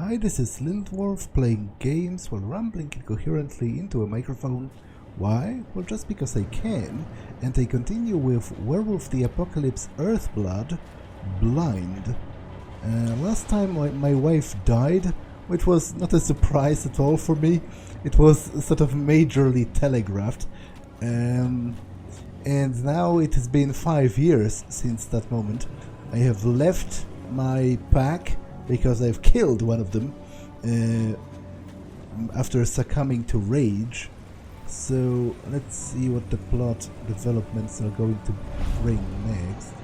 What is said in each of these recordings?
Hi, this is Werewolf playing games while rambling incoherently into a microphone. Why? Well, just because I can, and I continue with Werewolf the Apocalypse Earthblood, Blind. Last time my wife died, which was not a surprise at all for me. It was sort of majorly telegraphed. And now it has been 5 years since that moment. I have left my pack because I've killed one of them after succumbing to rage. So let's see what the plot developments are going to bring next.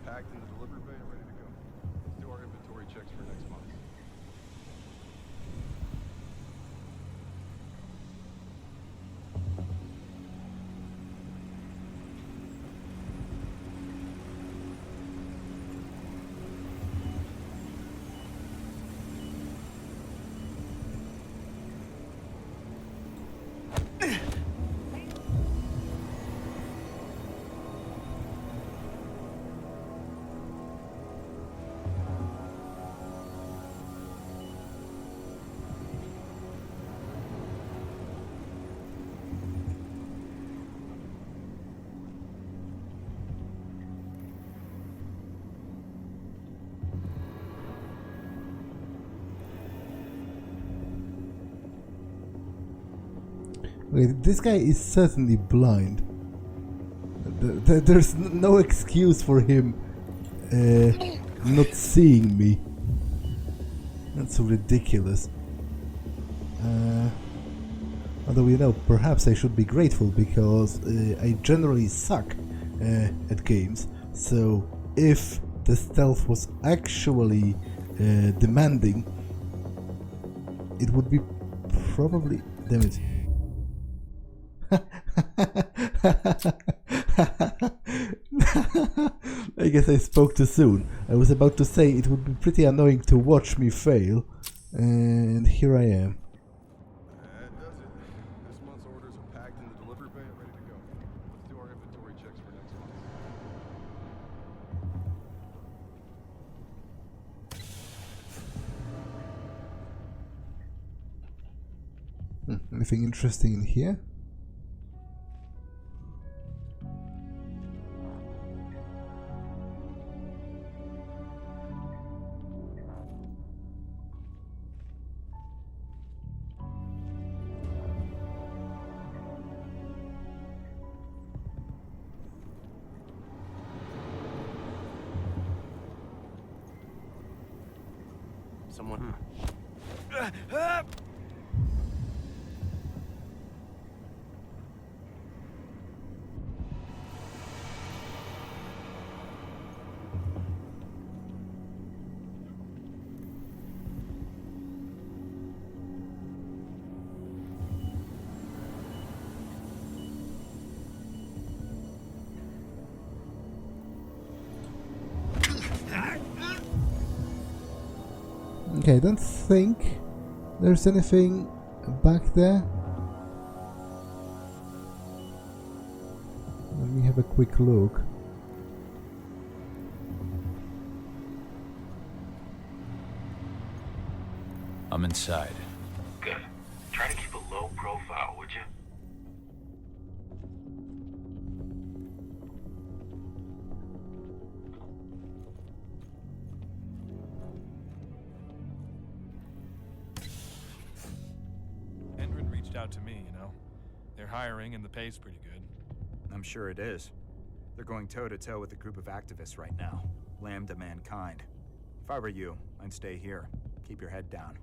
Packed in the delivery bay and ready to go. Let's do our inventory checks for next month. Wait, this guy is certainly blind. There's no excuse for him not seeing me. That's so ridiculous. Although, you know, perhaps I should be grateful because I generally suck at games. So if the stealth was actually demanding, it would be probably... Damn it. I guess I spoke too soon. I was about to say it would be pretty annoying to watch me fail, and here I am. That does it. This month's orders are packed in the delivery bay and ready to go. Let's do our inventory checks for next month. Anything interesting in here? Someone. Okay, I don't think there's anything back there. Let me have a quick look. I'm inside. Good. Try to keep a low profile, would you? Endron reached out to me, you know. They're hiring and the pay's pretty good. I'm sure it is. They're going toe-to-toe with a group of activists right now. Lambda mankind. If I were you, I'd stay here. Keep your head down.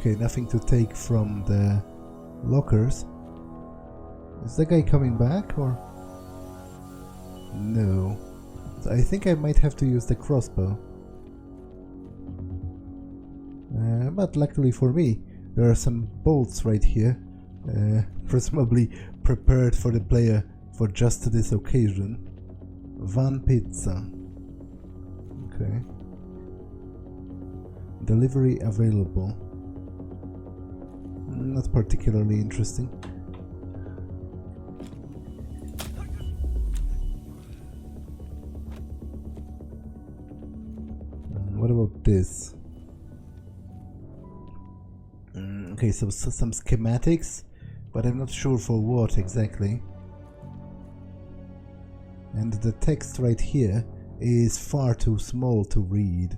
Okay, nothing to take from the lockers. Is the guy coming back or? No. So I think I might have to use the crossbow. But luckily for me, there are some bolts right here, presumably prepared for the player for just this occasion. Van pizza. Okay. Delivery available. Not particularly interesting. What about this? Okay, so some schematics, but I'm not sure for what exactly. And the text right here is far too small to read.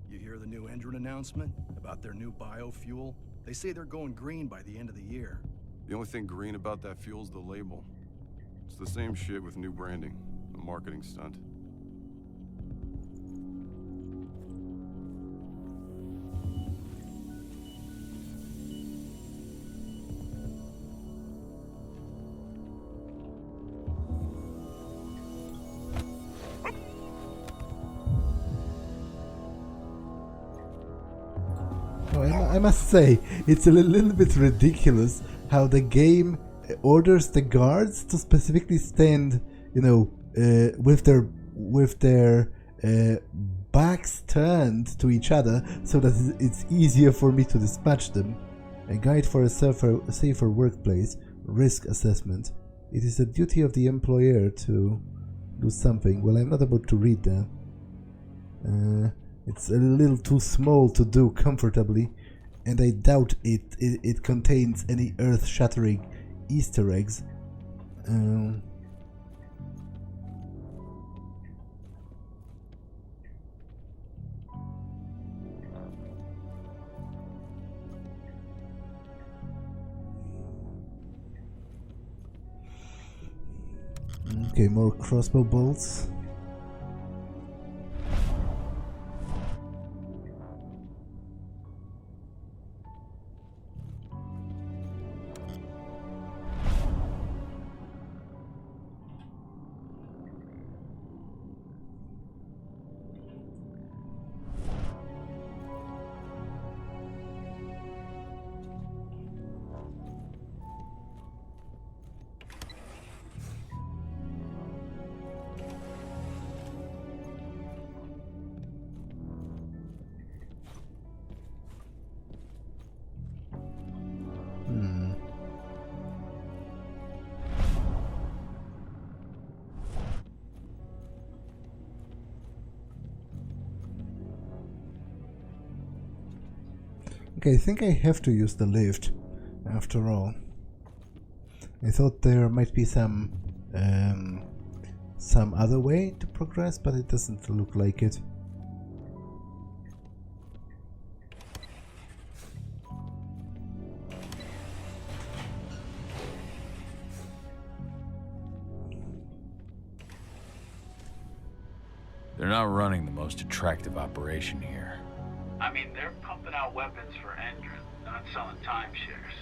You hear the new Endron announcement about their new biofuel? They say they're going green by the end of the year. The only thing green about that fuel's the label. It's the same shit with new branding. A marketing stunt. I must say, it's a little bit ridiculous how the game orders the guards to specifically stand, you know, with their backs turned to each other, so that it's easier for me to dispatch them. A guide for a safer workplace, risk assessment. It is the duty of the employer to do something. Well, I'm not about to read that. It's a little too small to do comfortably, and I doubt it contains any earth-shattering Easter eggs. Okay, more crossbow bolts. Okay, I think I have to use the lift, after all. I thought there might be some other way to progress, but it doesn't look like it. They're not running the most attractive operation here. I mean, they're pumping out weapons for Endron, not selling timeshares.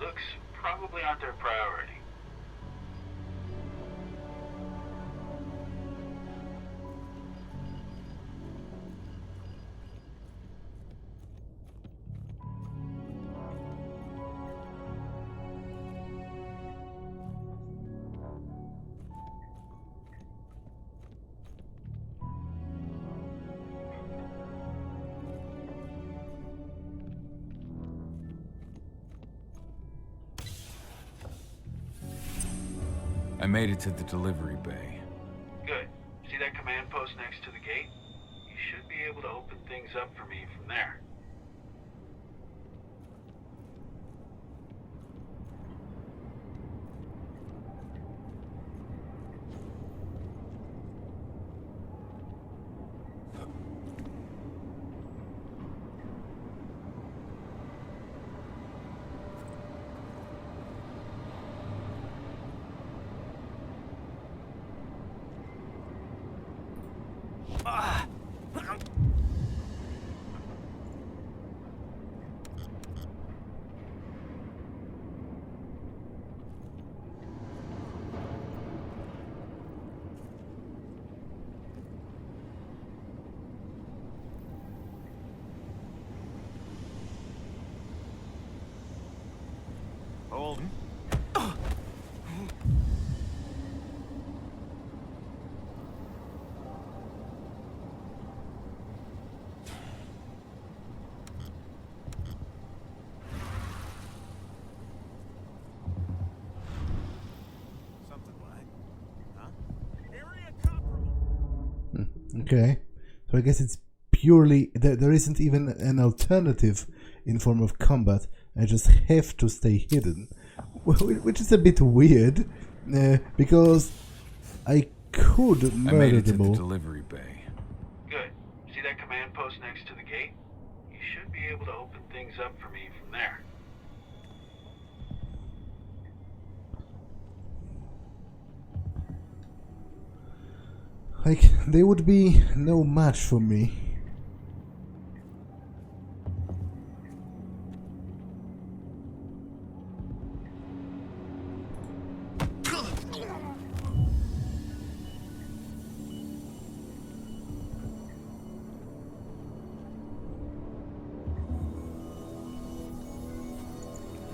Looks probably aren't their priority. I made it to the delivery bay. Good. See that command post next to the gate? You should be able to open things up for me from there. Hold. Something like, huh? Okay, so I guess it's purely there isn't even an alternative in form of combat. I just have to stay hidden, which is a bit weird, because I could I made murder it to them the all. delivery bay. Good. See that command post next to the gate? You should be able to open things up for me from there. Like, they would be no match for me.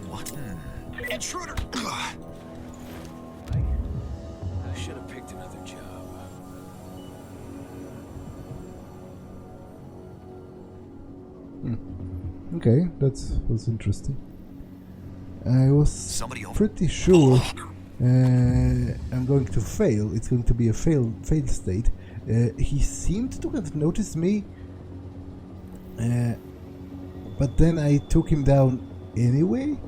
What? Intruder! I should have picked another job. Okay, that's interesting. I was pretty sure I'm going to fail. It's going to be a fail state. He seemed to have noticed me, but then I took him down anyway.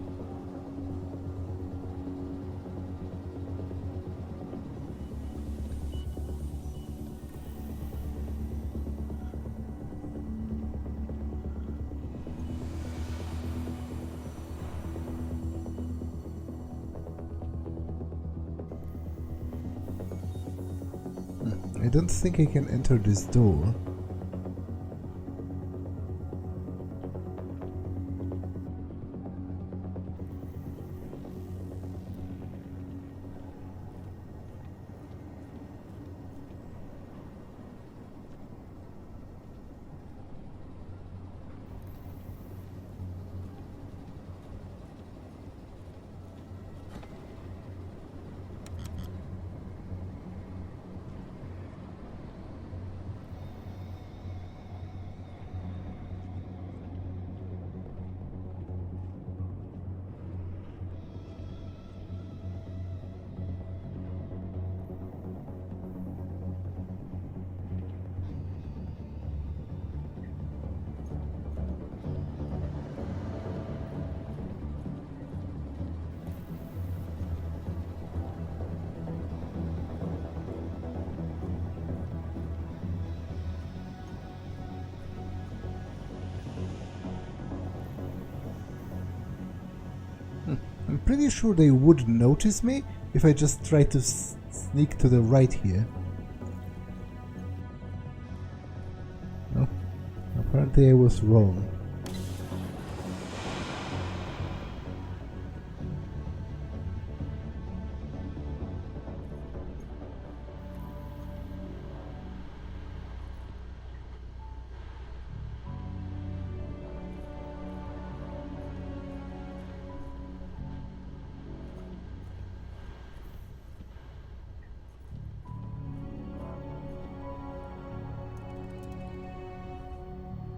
I don't think I can enter this door. I'm pretty sure they would notice me if I just try to sneak to the right here. No, apparently I was wrong.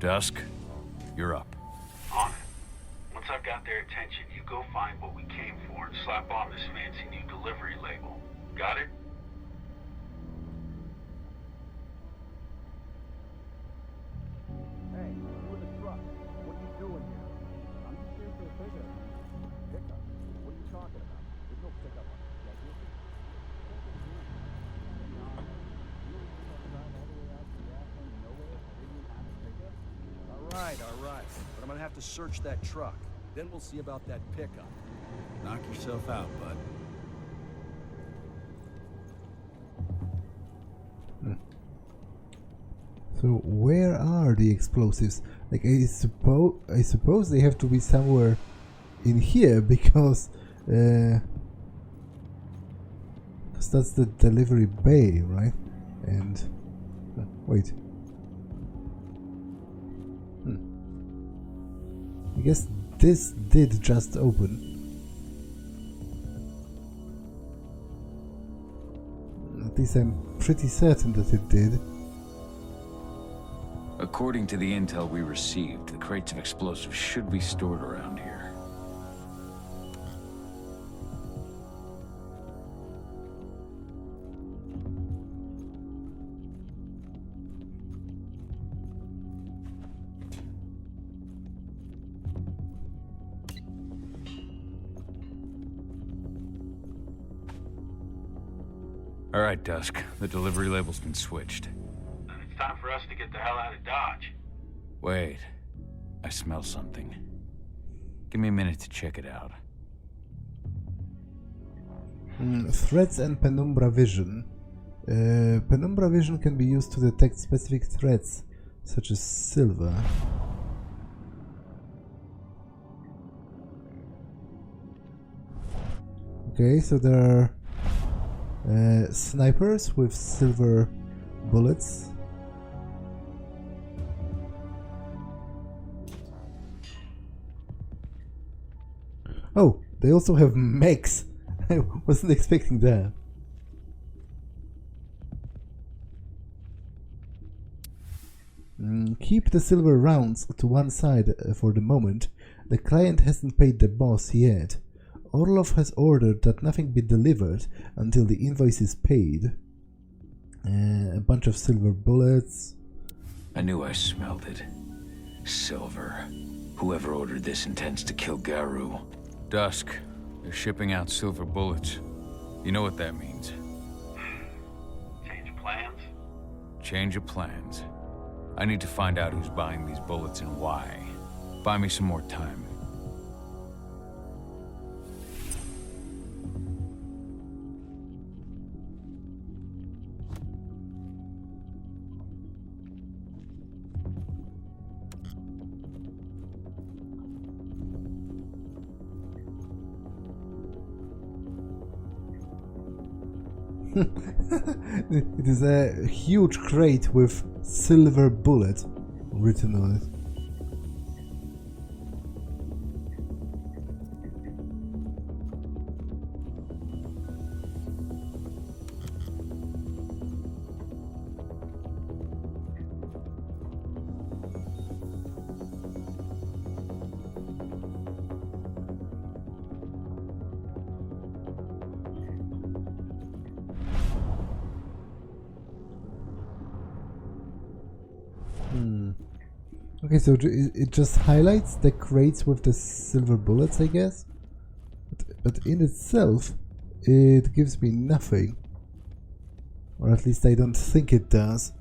Dusk, you're up. On it. Once I've got their attention, you go find what we came for and slap on this fancy new delivery label. Got it? Hey, you in the truck. What are you doing here? I'm just here for a pickup. Pickup? What are you talking about? There's no pickup on the schedule. All right. But I'm gonna have to search that truck. Then we'll see about that pickup. Knock yourself out, bud. So where are the explosives? Like I suppose they have to be somewhere in here because that's the delivery bay, right? And wait. I guess this did just open. At least I'm pretty certain that it did. According to the intel we received, the crates of explosives should be stored around here. All right, Dusk. The delivery label's been switched. Then it's time for us to get the hell out of Dodge. Wait. I smell something. Give me a minute to check it out. Threats and penumbra vision. Penumbra vision can be used to detect specific threats, such as silver. Okay, so there are snipers with silver bullets. Oh, they also have mechs. I wasn't expecting that. Keep the silver rounds to one side for the moment. The client hasn't paid the boss yet. Orlov has ordered that nothing be delivered until the invoice is paid. A bunch of silver bullets. I knew I smelled it. Silver. Whoever ordered this intends to kill Garou. Dusk. They're shipping out silver bullets. You know what that means. Change of plans? Change of plans. I need to find out who's buying these bullets and why. Buy me some more time. It is a huge crate with silver bullet written on it. Okay, so it just highlights the crates with the silver bullets, I guess? But in itself, it gives me nothing. Or at least I don't think it does.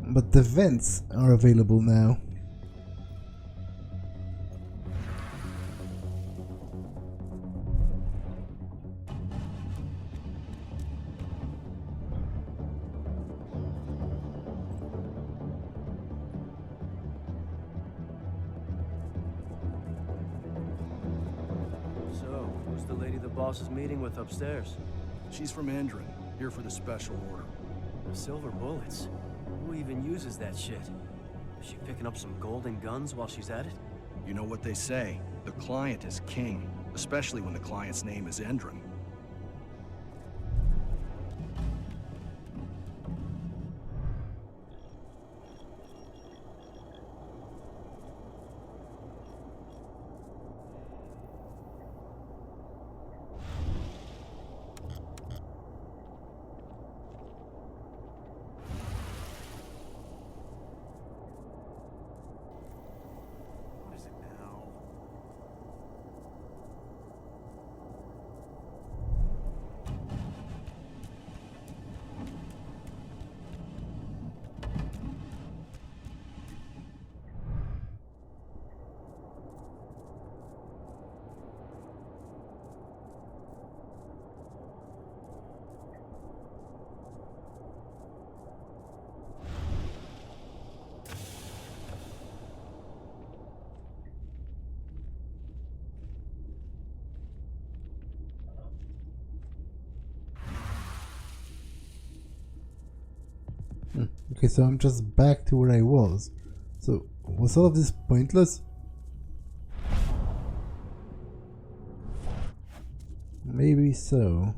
But the vents are available now. Boss is meeting with upstairs. She's from Endron, here for the special order. The silver bullets? Who even uses that shit? Is she picking up some golden guns while she's at it? You know what they say, the client is king, especially when the client's name is Endron. Okay, so I'm just back to where I was. So, was all of this pointless? Maybe so.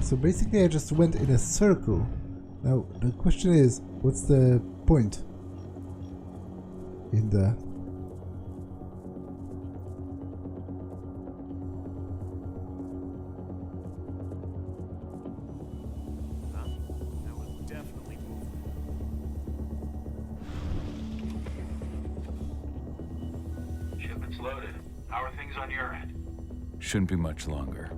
So basically I just went in a circle. Now the question is, what's the point in that? That was definitely moving. Shipment's loaded. How are things on your end? Shouldn't be much longer.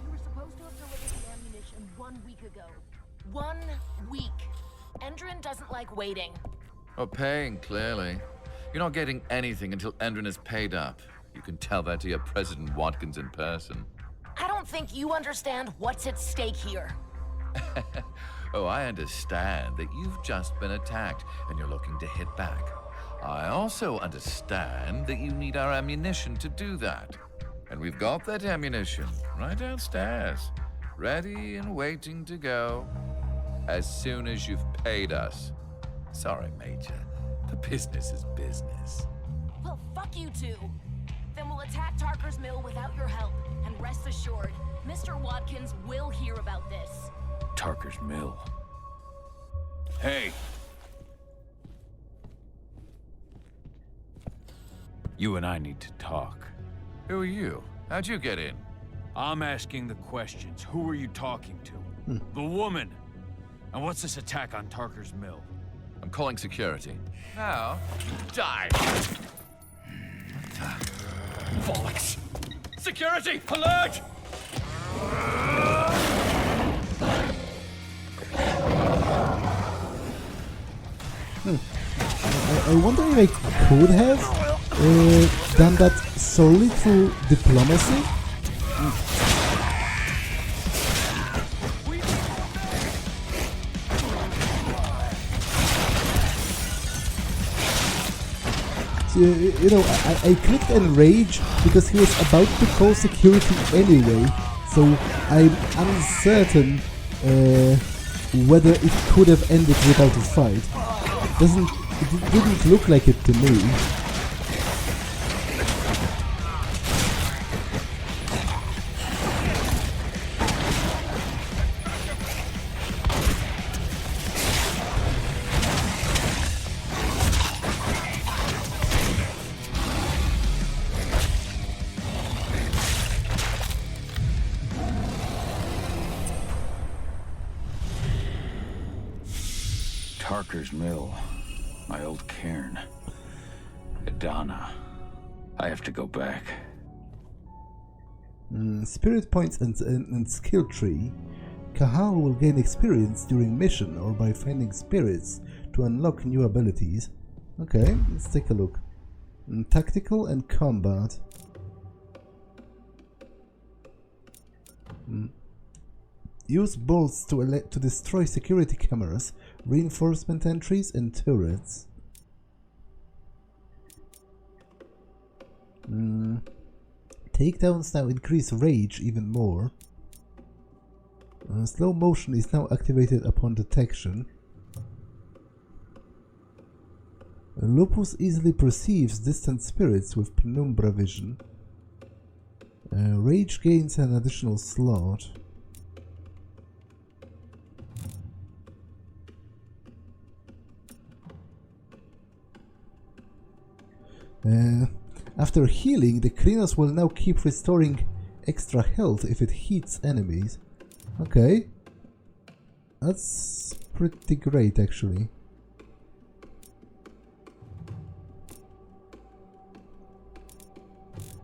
You were supposed to have delivered the ammunition 1 week ago. 1 week. Endron doesn't like waiting. Oh, paying, clearly. You're not getting anything until Endron is paid up. You can tell that to your President Watkins in person. I don't think you understand what's at stake here. Oh, I understand that you've just been attacked and you're looking to hit back. I also understand that you need our ammunition to do that. And we've got that ammunition right downstairs, ready and waiting to go as soon as you've paid us. Sorry, Major. The business is business. Well, fuck you two. Then we'll attack Tarker's mill without your help. And rest assured, Mr. Watkins will hear about this. Tarker's mill. Hey! You and I need to talk. Who are you? How'd you get in? I'm asking the questions. Who are you talking to? The woman! And what's this attack on Tarker's mill? I'm calling security. Now, die! Bollocks! Security! Alert! I wonder if I could have done that solely through diplomacy. So, you know, I clicked enrage because he was about to call security anyway, so I'm uncertain whether it could have ended without a fight. It didn't look like it to me. Tarker's mill. My old cairn. Adana. I have to go back. Spirit points and skill tree. Cahal will gain experience during mission or by finding spirits to unlock new abilities. Okay, let's take a look. Tactical and combat. Use bolts to destroy security cameras, reinforcement entries and turrets. Takedowns now increase rage even more. Slow motion is now activated upon detection. Lupus easily perceives distant spirits with penumbra vision. Rage gains an additional slot. After healing, the Krynos will now keep restoring extra health if it hits enemies. Okay. That's pretty great, actually.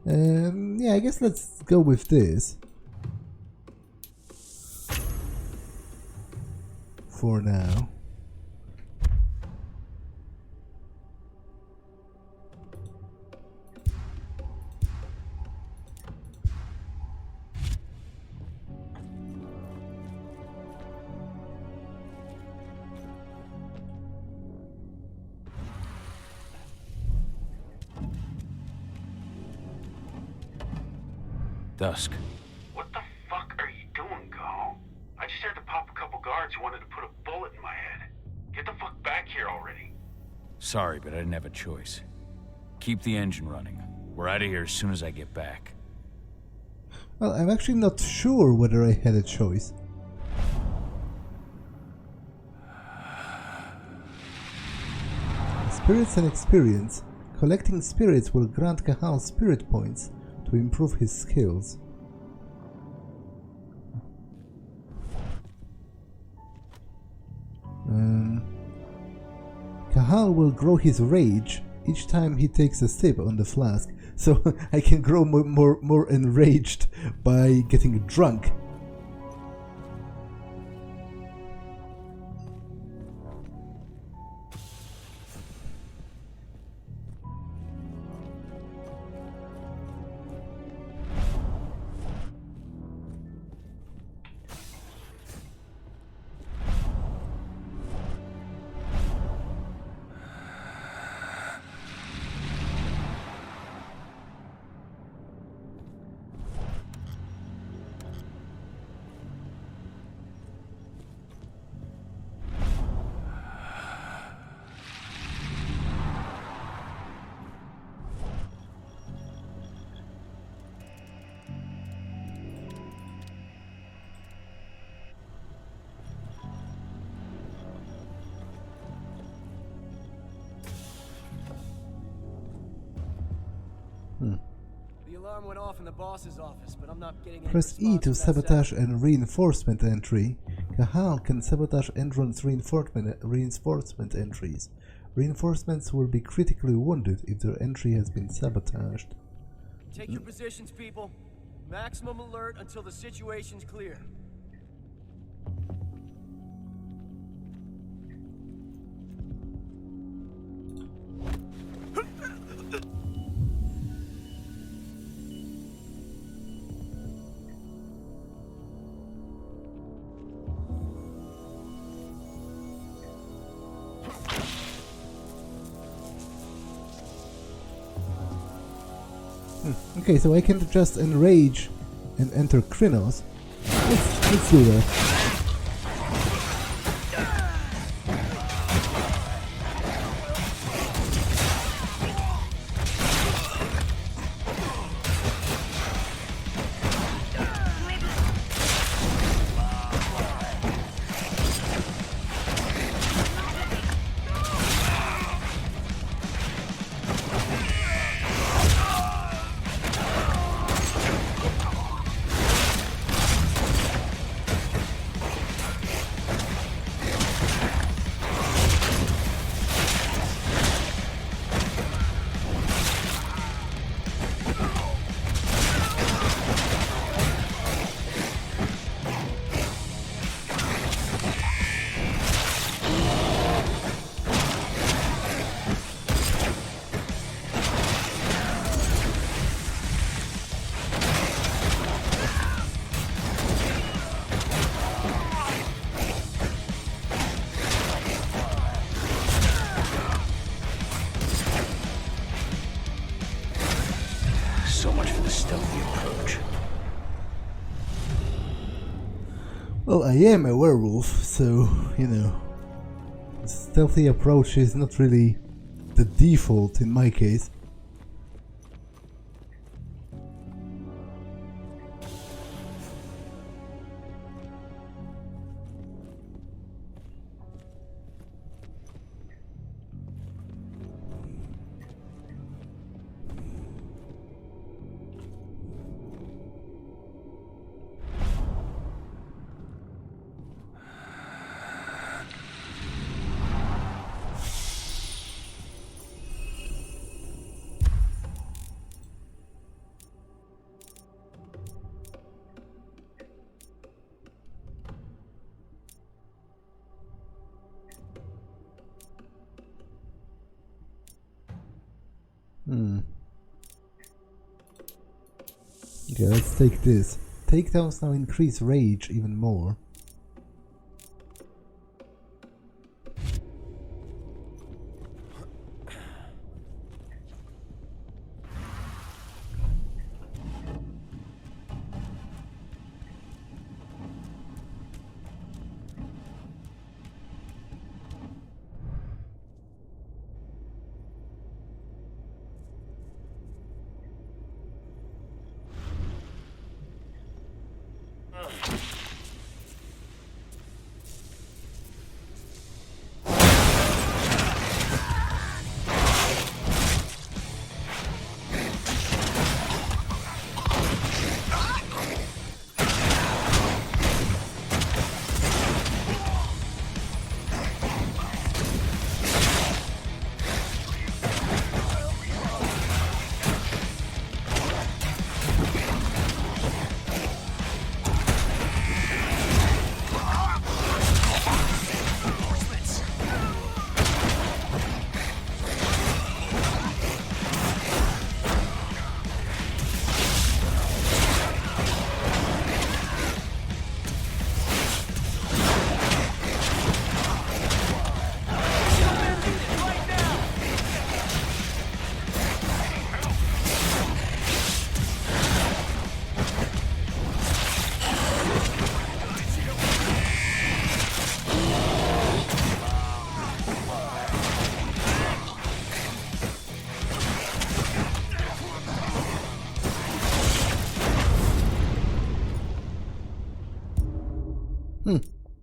Yeah, I guess let's go with this. For now. Dusk. What the fuck are you doing, Cahal? I just had to pop a couple guards who wanted to put a bullet in my head. Get the fuck back here already. Sorry, but I didn't have a choice. Keep the engine running. We're out of here as soon as I get back. Well, I'm actually not sure whether I had a choice. Spirits and experience. Collecting spirits will grant Cahal spirit points to improve his skills. Cahal will grow his rage each time he takes a sip on the flask, so I can grow more enraged by getting drunk. The alarm went off in the boss's office, but I'm not getting any Press E to response from that sabotage and reinforcement entry. Cahal can sabotage Endron's reinforcement entries. Reinforcements will be critically wounded if their entry has been sabotaged. Take your positions, people. Maximum alert until the situation's clear. Okay, so I can just enrage and enter Krynos. Let's do that. Well, I am a werewolf, so, you know, the stealthy approach is not really the default in my case. Okay, let's take this. Takedowns now increase rage even more.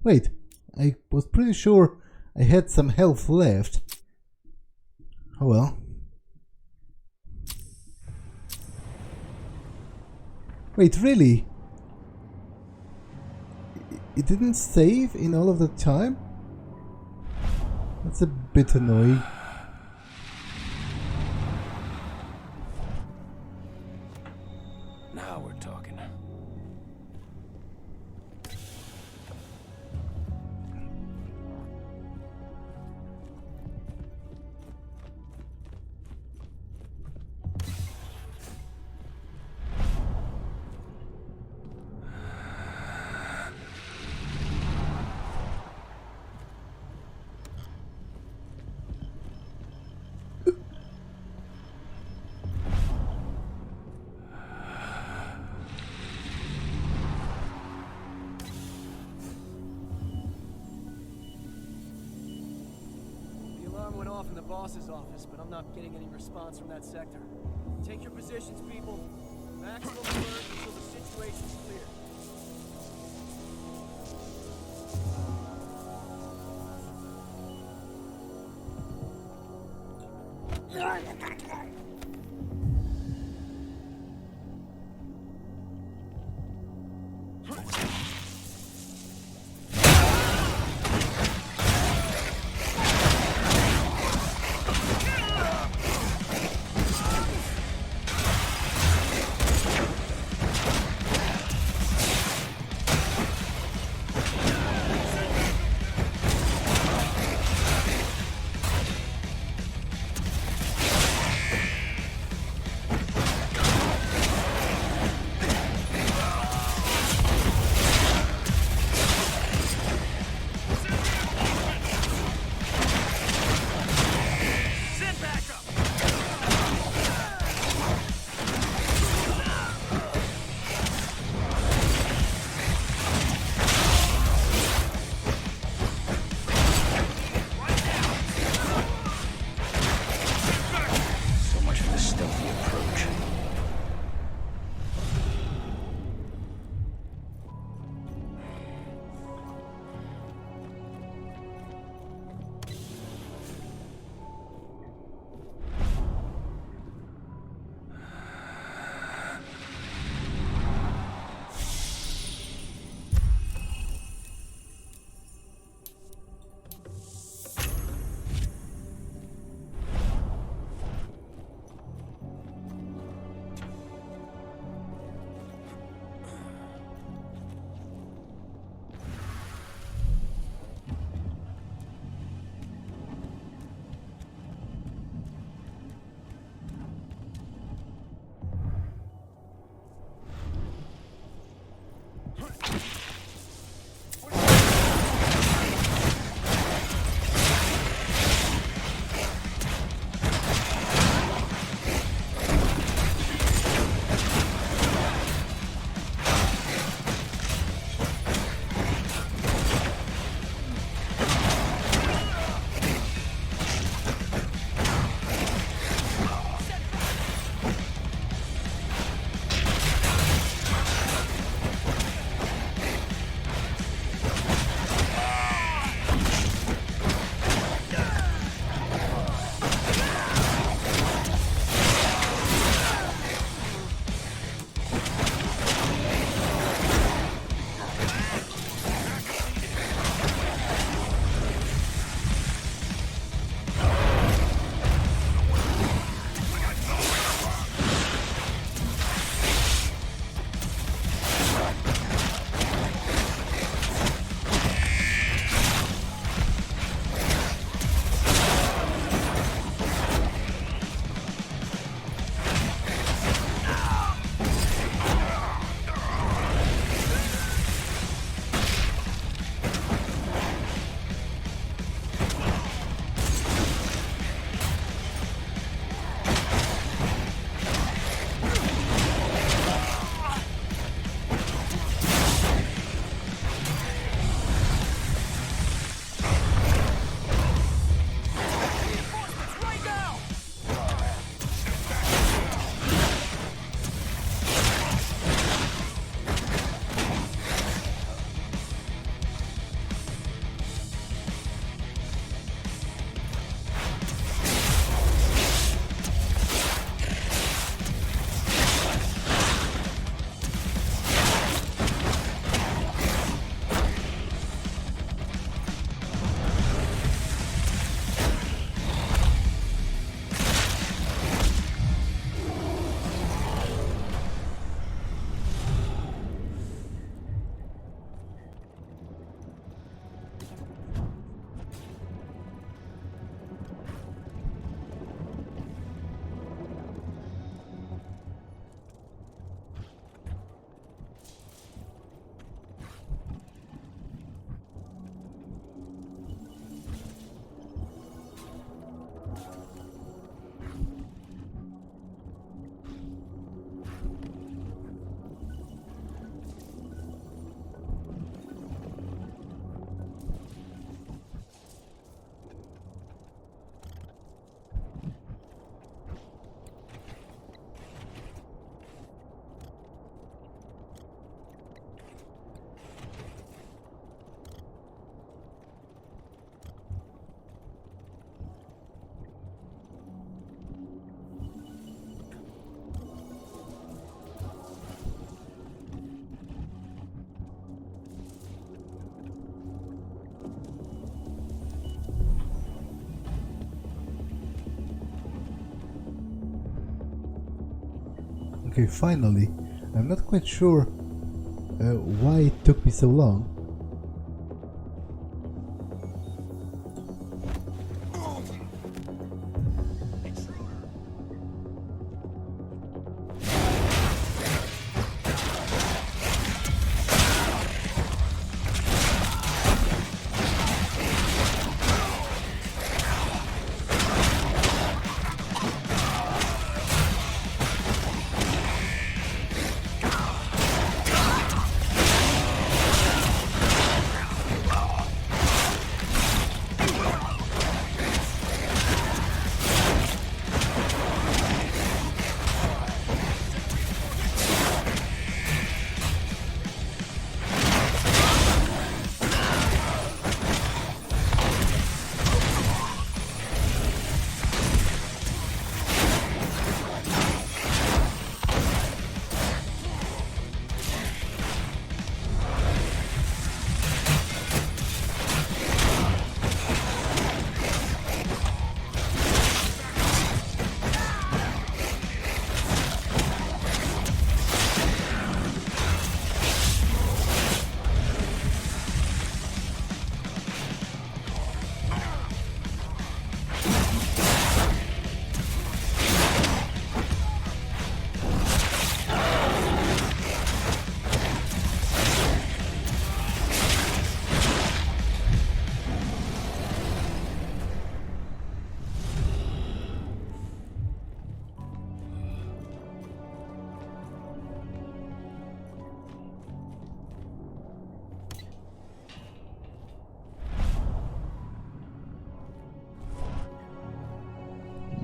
Wait, I was pretty sure I had some health left. Oh well. Wait, really? It didn't save in all of the time? That's a bit annoying. Now we're talking. Went off in the boss's office, but I'm not getting any response from that sector. Take your positions, people. Maximum alert until the situation's clear. Okay, finally. I'm not quite sure why it took me so long.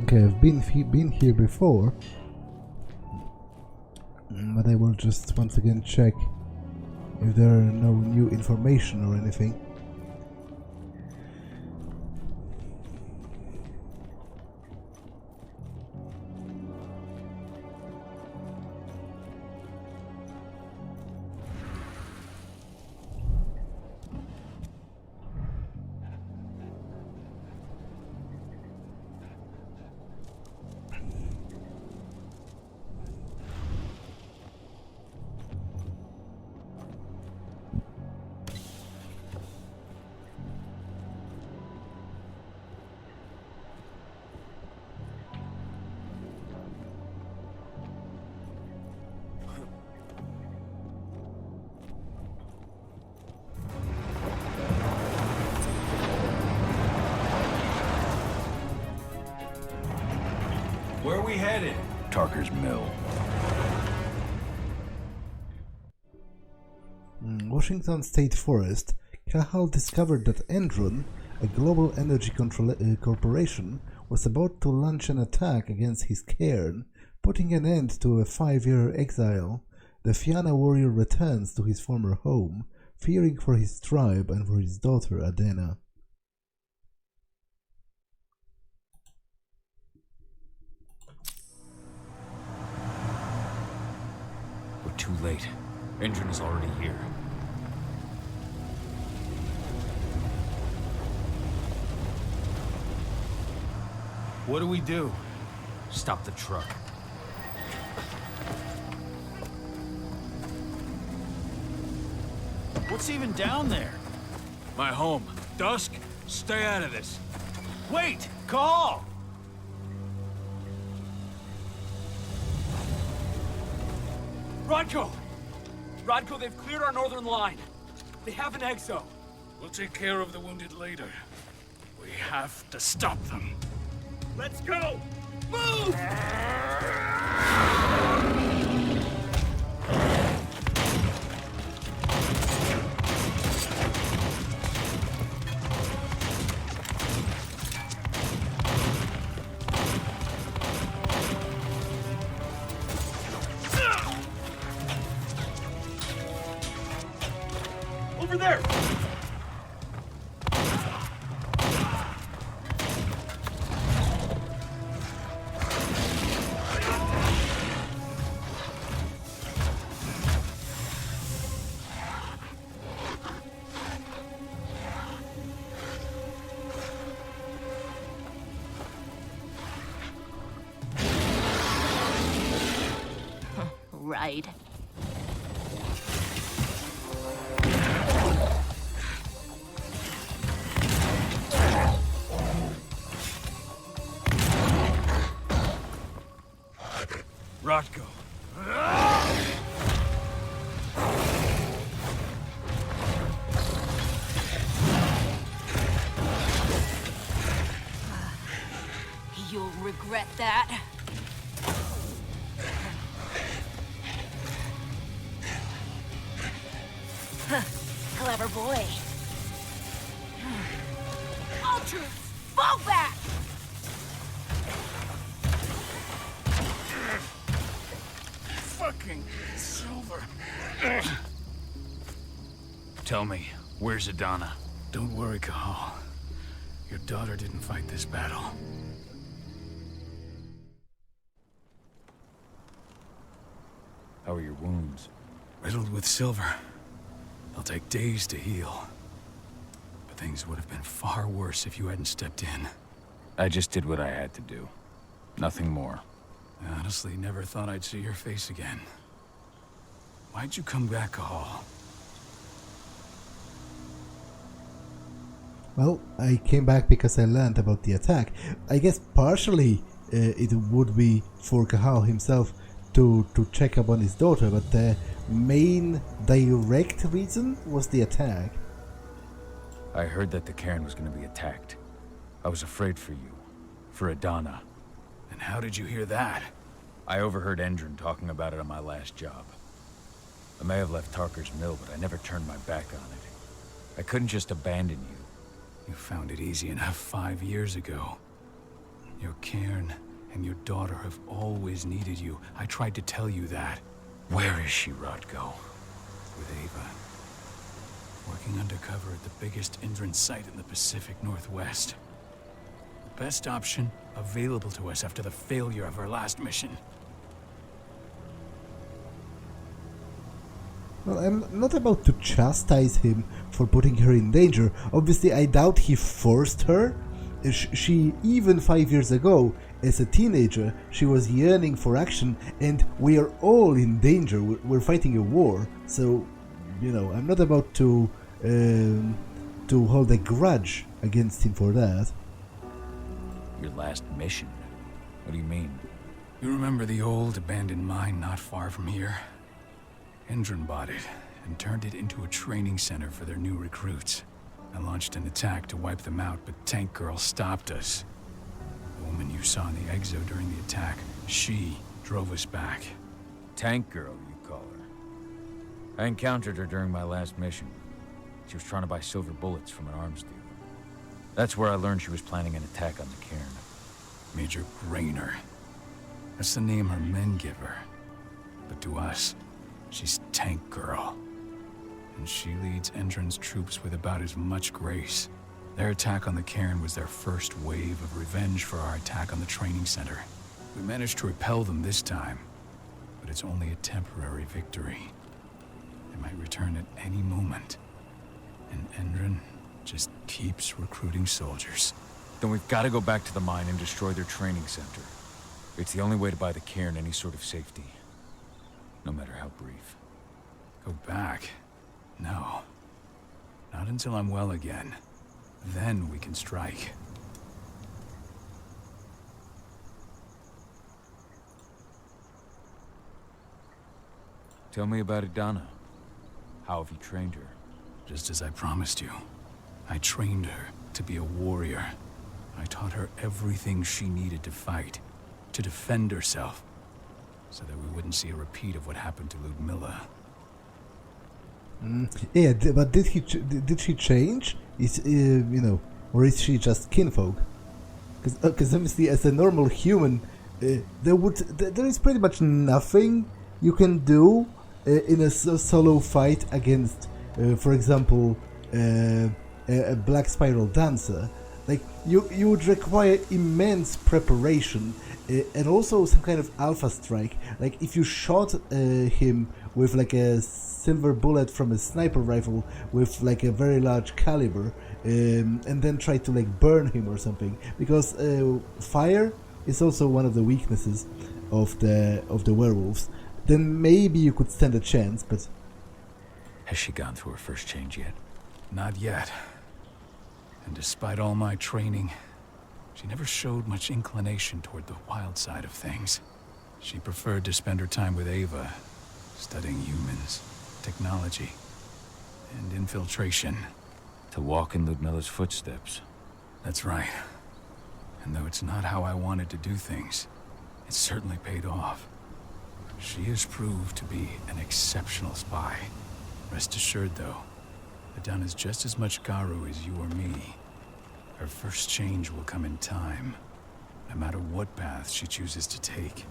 Okay, I've been here before, but I will just once again check if there are no new information or anything. Where are we headed? Tarker's mill. Washington State Forest. Cahal discovered that Endron, a global energy corporation, was about to launch an attack against his Caern, putting an end to a 5-year exile. The Fianna warrior returns to his former home, fearing for his tribe and for his daughter Adena. We're too late. Endron is already here. What do we do? Stop the truck. What's even down there? My home. Dusk, stay out of this. Wait! Call! Rodko! Rodko, they've cleared our northern line. They have an exo. We'll take care of the wounded later. We have to stop them. Let's go! Move! Over there! right. Rotko. You'll regret that. Clever boy. All troops, fall back! Fucking Silver. Tell me, where's Adana? Don't worry, Cahal. Your daughter didn't fight this battle. How are your wounds? Riddled with silver. They'll take days to heal. But things would have been far worse if you hadn't stepped in. I just did what I had to do. Nothing more. I honestly never thought I'd see your face again. Why'd you come back, Cahal? Well, I came back because I learned about the attack. I guess partially it would be for Cahal himself to check up on his daughter, but the main direct reason was the attack. I heard that the Caern was going to be attacked. I was afraid for you. For Adana. And how did you hear that? I overheard Endron talking about it on my last job. I may have left Tarker's mill, but I never turned my back on it. I couldn't just abandon you. You found it easy enough 5 years ago. Your Caern and your daughter have always needed you. I tried to tell you that. Where is she, Rotko? With Ava. Working undercover at the biggest Endron site in the Pacific Northwest. The best option available to us after the failure of our last mission. Well, I'm not about to chastise him for putting her in danger. Obviously, I doubt he forced her. She, even 5 years ago, as a teenager, she was yearning for action, and we are all in danger. We're fighting a war, so, you know, I'm not about to hold a grudge against him for that. Your last mission? What do you mean? You remember the old abandoned mine not far from here? Endron bought it and turned it into a training center for their new recruits. I launched an attack to wipe them out, but Tank Girl stopped us. The woman you saw in the exile during the attack, she drove us back. Tank Girl, you call her. I encountered her during my last mission. She was trying to buy silver bullets from an arms dealer. That's where I learned she was planning an attack on the Caern. Major Grainer. That's the name her men give her. But to us, she's Tank Girl. And she leads Endron's troops with about as much grace. Their attack on the Caern was their first wave of revenge for our attack on the training center. We managed to repel them this time, but it's only a temporary victory. They might return at any moment. And Endron just keeps recruiting soldiers. Then we've got to go back to the mine and destroy their training center. It's the only way to buy the Caern any sort of safety. No matter how brief. Go back? No. Not until I'm well again. Then we can strike. Tell me about Adana. How have you trained her? Just as I promised you. I trained her to be a warrior. I taught her everything she needed to fight, to defend herself, so that we wouldn't see a repeat of what happened to Ludmilla. Yeah, but did she change? Is you know, or is she just kinfolk? Because obviously, as a normal human, there is pretty much nothing you can do in a solo fight against, for example, a black spiral dancer. Like you would require immense preparation and also some kind of alpha strike. Like if you shot him with like a silver bullet from a sniper rifle with like a very large caliber, and then try to like burn him or something, because fire is also one of the weaknesses of the werewolves. then maybe you could stand a chance, but... Has she gone through her first change yet? Not yet. And despite all my training, she never showed much inclination toward the wild side of things. She preferred to spend her time with Ava, studying humans, technology, and infiltration. To walk in Ludmilla's footsteps. That's right. And though it's not how I wanted to do things, it certainly paid off. She has proved to be an exceptional spy. Rest assured, though, that Dawn is just as much Garou as you or me. Her first change will come in time, no matter what path she chooses to take.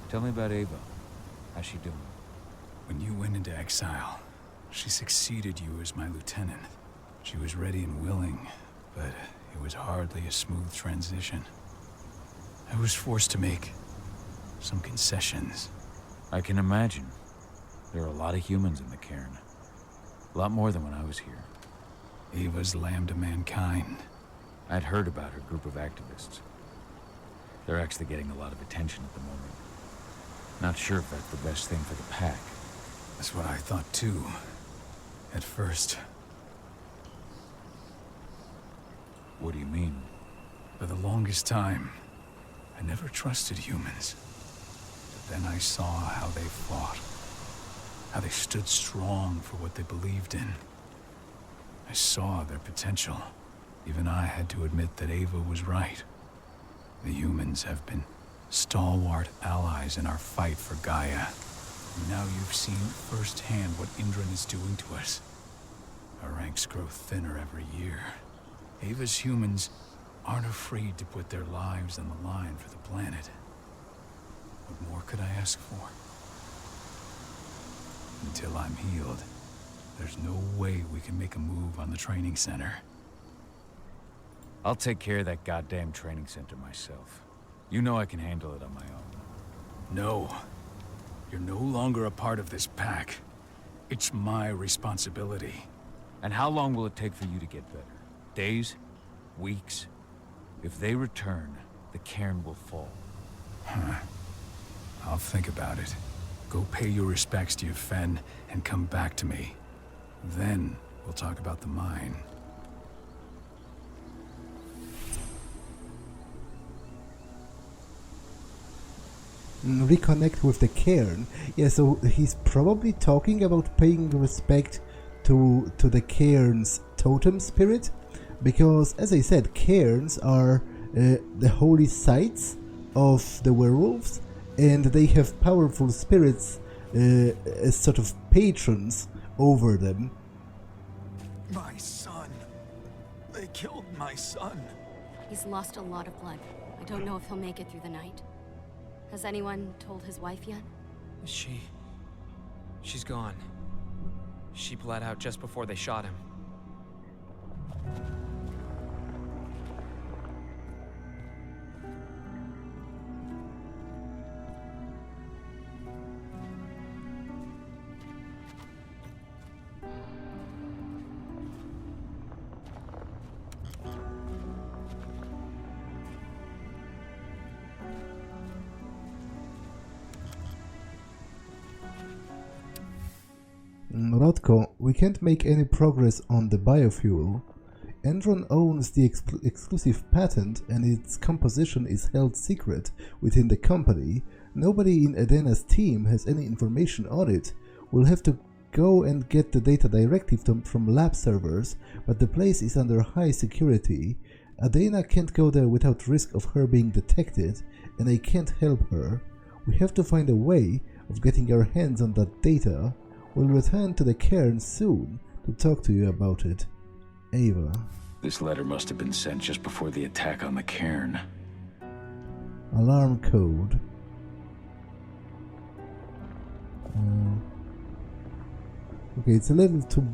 Tell me about Ava. How's she doing? When you went into exile, she succeeded you as my lieutenant. She was ready and willing, but it was hardly a smooth transition. I was forced to make some concessions. I can imagine. There are a lot of humans in the Caern. A lot more than when I was here. Ava's lamb to mankind. I'd heard about her group of activists. They're actually getting a lot of attention at the moment. Not sure if that's the best thing for the pack. That's what I thought too. At first. What do you mean? For the longest time, I never trusted humans. But then I saw how they fought. How they stood strong for what they believed in. I saw their potential. Even I had to admit that Ava was right. The humans have been stalwart allies in our fight for Gaia. And now you've seen firsthand what Endron is doing to us. Our ranks grow thinner every year. Ava's humans aren't afraid to put their lives on the line for the planet. What more could I ask for? Until I'm healed, there's no way we can make a move on the training center. I'll take care of that goddamn training center myself. You know I can handle it on my own. No. You're no longer a part of this pack. It's my responsibility. And how long will it take for you to get better? Days? Weeks? If they return, the Cairn will fall. Huh. I'll think about it. Go pay your respects to your Fen and come back to me. Then we'll talk about the mine. Reconnect with the Cairn. Yeah, so he's probably talking about paying respect to the Cairn's totem spirit, because, as I said, Cairns are the holy sites of the werewolves, and they have powerful spirits as sort of patrons over them. My son. They killed my son. He's lost a lot of blood. I don't know if he'll make it through the night. Has anyone told his wife yet? She's gone. She bled out just before they shot him. Rodko, we can't make any progress on the biofuel. Endron owns the exclusive patent and its composition is held secret within the company. Nobody in Edena's team has any information on it. We'll have to go and get the data directly from lab servers, but the place is under high security. Adena can't go there without risk of her being detected, and I can't help her. We have to find a way of getting our hands on that data. We'll return to the Cairn soon to talk to you about it. Ava. This letter must have been sent just before the attack on the Cairn. Alarm code. Okay, it's a little too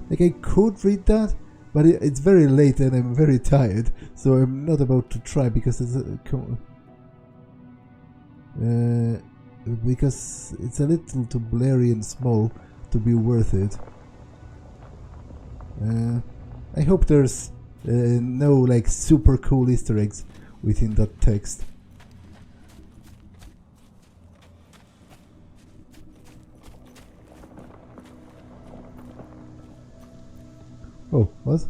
like I could read that, but it's very late and I'm very tired, so I'm not about to try because it's because it's a little too blurry and small to be worth it. I hope there's no like super cool Easter eggs within that text. Oh, what?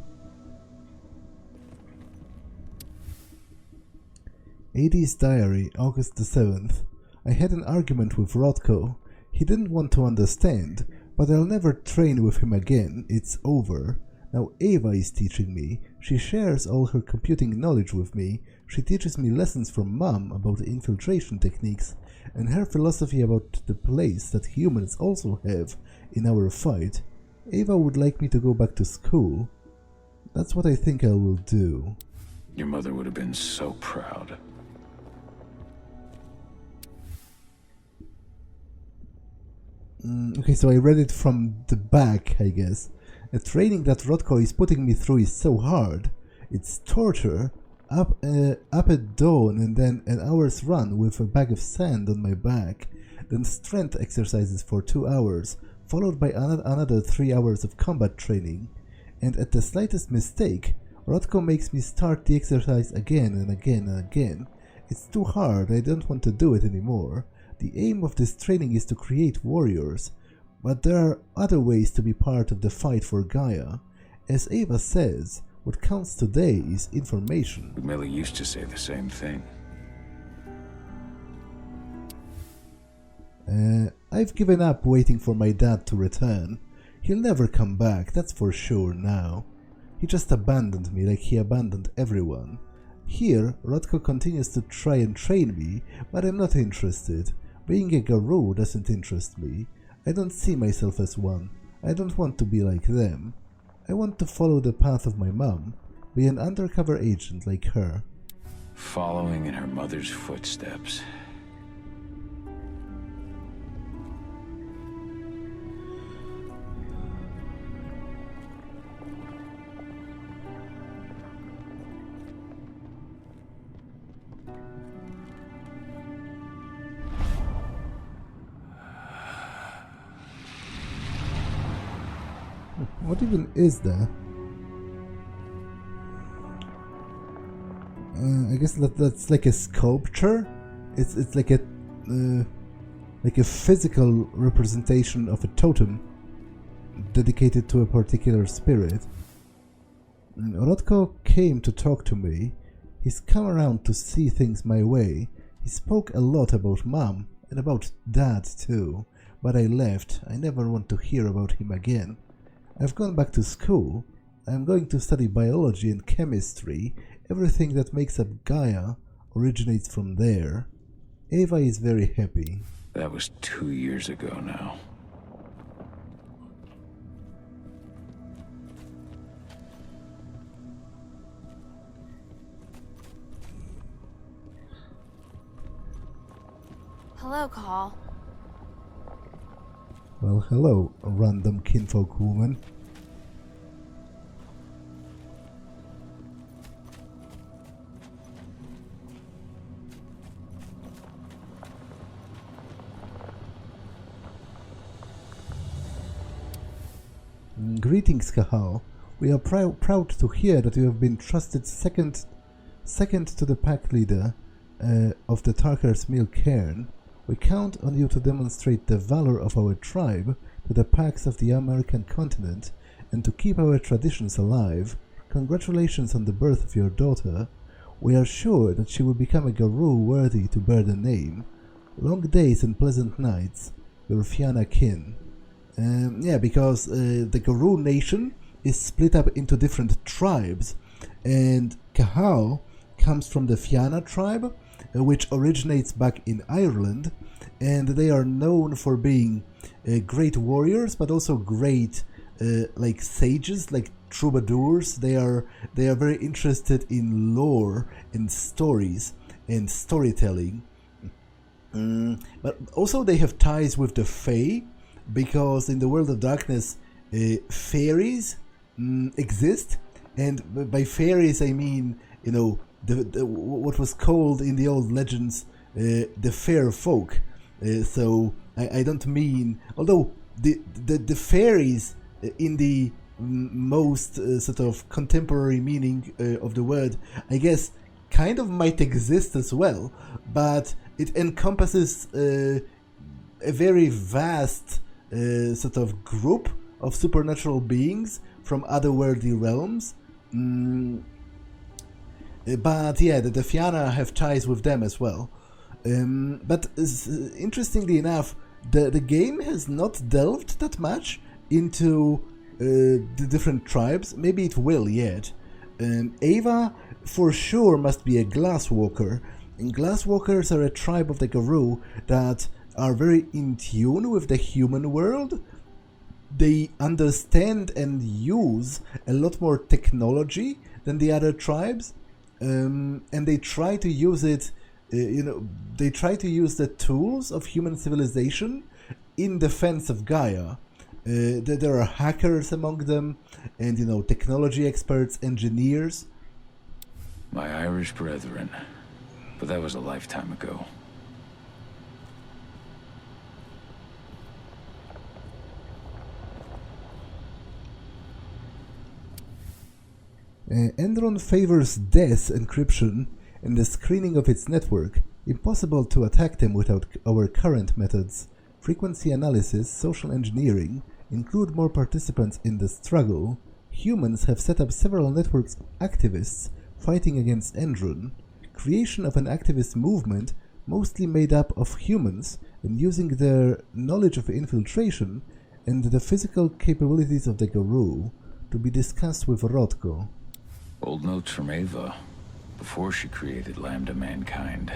80s Diary, August the 7th. I had an argument with Rodko. He didn't want to understand, but I'll never train with him again. It's over. Now Ava is teaching me. She shares all her computing knowledge with me. She teaches me lessons from Mom about infiltration techniques and her philosophy about the place that humans also have in our fight. Ava would like me to go back to school. That's what I think I will do. Your mother would have been so proud. Okay, so I read it from the back, I guess. The training that Rodko is putting me through is so hard. It's torture. Up at dawn and then an hour's run with a bag of sand on my back. Then strength exercises for 2 hours, followed by another 3 hours of combat training. And at the slightest mistake, Rodko makes me start the exercise again and again and again. It's too hard, I don't want to do it anymore. The aim of this training is to create warriors, but there are other ways to be part of the fight for Gaia. As Ava says, what counts today is information. Millie used to say the same thing. I've given up waiting for my dad to return. He'll never come back, that's for sure now. He just abandoned me like he abandoned everyone. Here, Rodko continues to try and train me, but I'm not interested. Being a Garou doesn't interest me. I don't see myself as one. I don't want to be like them. I want to follow the path of my mom, be an undercover agent like her. Following in her mother's footsteps. What even is that? I guess that's like a sculpture. It's like a physical representation of a totem dedicated to a particular spirit. Rodko came to talk to me. He's come around to see things my way. He spoke a lot about Mom and about Dad too, but I left. I never want to hear about him again. I've gone back to school. I'm going to study biology and chemistry. Everything that makes up Gaia originates from there. Ava is very happy. That was 2 years ago now. Hello, Cahal. Well, hello, random kinfolk woman. Greetings, Cahal. We are proud to hear that you have been trusted second to the pack leader of the Tarker's mill Caern. We count on you to demonstrate the valor of our tribe to the packs of the American continent and to keep our traditions alive. Congratulations on the birth of your daughter. We are sure that she will become a Garou worthy to bear the name. Long days and pleasant nights. Your Fianna kin. Yeah, because the Garou nation is split up into different tribes, and Cahal comes from the Fianna Tribe, which originates back in Ireland, and they are known for being great warriors, but also great like sages, like troubadours. They are very interested in lore and stories and storytelling. But also they have ties with the Fae, because in the world of darkness, fairies exist, and by fairies I mean, you know, the what was called in the old legends the fair folk. So I don't mean, although the fairies in the most sort of contemporary meaning of the word, I guess, kind of might exist as well, but it encompasses a very vast sort of group of supernatural beings from otherworldly realms. But yeah, the Fianna have ties with them as well. But interestingly enough, the game has not delved that much into the different tribes. Maybe it will yet. Ava for sure must be a Glasswalker. And Glasswalkers are a tribe of the Garou that are very in tune with the human world. They understand and use a lot more technology than the other tribes, and they try to use it, they try to use the tools of human civilization in defense of Gaia. There are hackers among them, and technology experts, engineers. My Irish brethren, but that was a lifetime ago. Endron favors death encryption and the screening of its network. Impossible to attack them without our current methods. Frequency analysis, social engineering, include more participants in the struggle. Humans have set up several networks of activists fighting against Endron. Creation of an activist movement mostly made up of humans and using their knowledge of infiltration and the physical capabilities of the Garou to be discussed with Rodko. Old notes from Ava, before she created Lambda Mankind.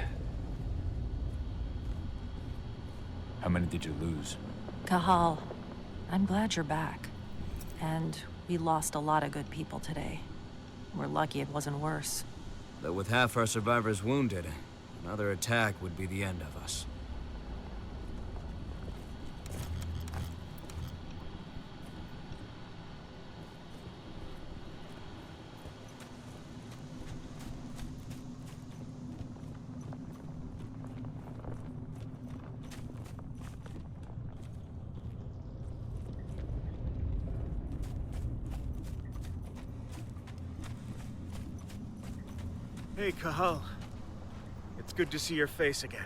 How many did you lose? Cahal, I'm glad you're back. And we lost a lot of good people today. We're lucky it wasn't worse. Though with half our survivors wounded, another attack would be the end of us. Hey, Cahal. It's good to see your face again.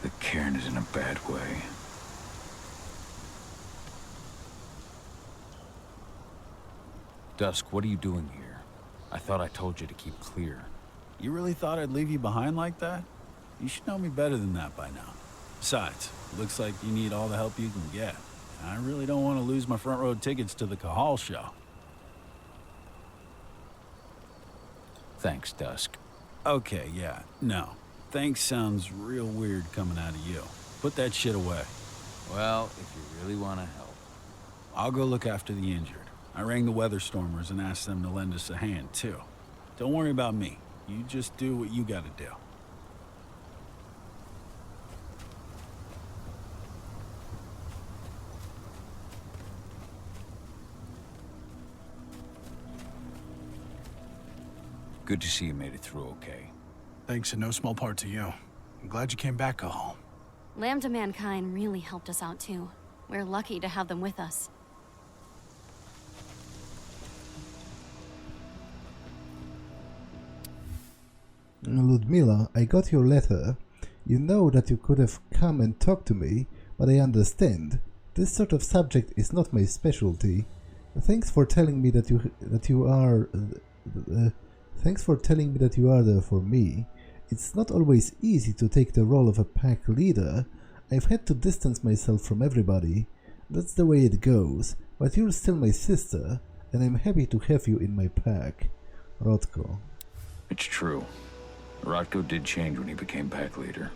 The Cairn is in a bad way. Dusk, what are you doing here? I thought I told you to keep clear. You really thought I'd leave you behind like that? You should know me better than that by now. Besides, it looks like you need all the help you can get. I really don't want to lose my front row tickets to the Cahal show. Thanks, Dusk. Okay, yeah, no. Thanks sounds real weird coming out of you. Put that shit away. Well, if you really want to help, I'll go look after the injured. I rang the Weatherstormers and asked them to lend us a hand, too. Don't worry about me. You just do what you gotta do. Good to see you made it through okay. Thanks in no small part to you. I'm glad you came back, Cahal. Lambda Mankind really helped us out too. We're lucky to have them with us. Ludmila, I got your letter. You know that you could have come and talked to me, but I understand. This sort of subject is not my specialty. Thanks for telling me that you are there for me. It's not always easy to take the role of a pack leader. I've had to distance myself from everybody. That's the way it goes. But you're still my sister, and I'm happy to have you in my pack. Rodko. It's true. Rodko did change when he became pack leader.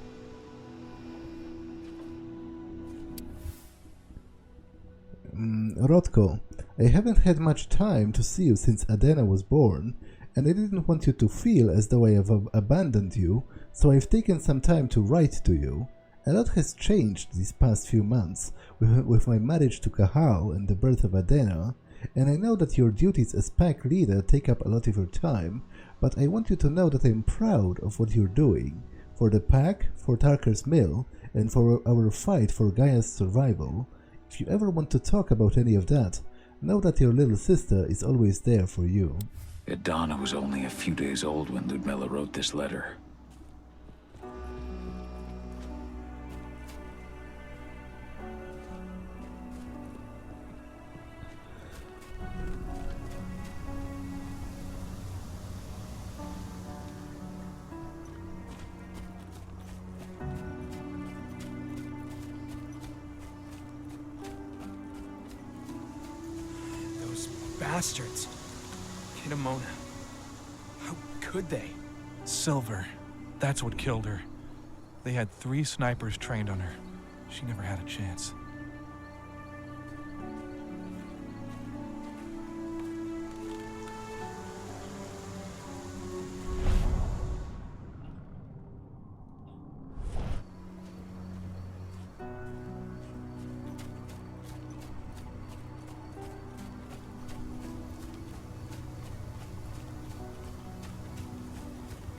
Rodko, I haven't had much time to see you since Adena was born, and I didn't want you to feel as though I have abandoned you, so I've taken some time to write to you. A lot has changed these past few months, with my marriage to Cahal and the birth of Adena, and I know that your duties as pack leader take up a lot of your time, but I want you to know that I'm proud of what you're doing, for the pack, for Tarker's mill, and for our fight for Gaia's survival. If you ever want to talk about any of that, know that your little sister is always there for you. Donna was only a few days old when Ludmilla wrote this letter. Those bastards. Kidamona. How could they? Silver. That's what killed her. They had 3 snipers trained on her. She never had a chance.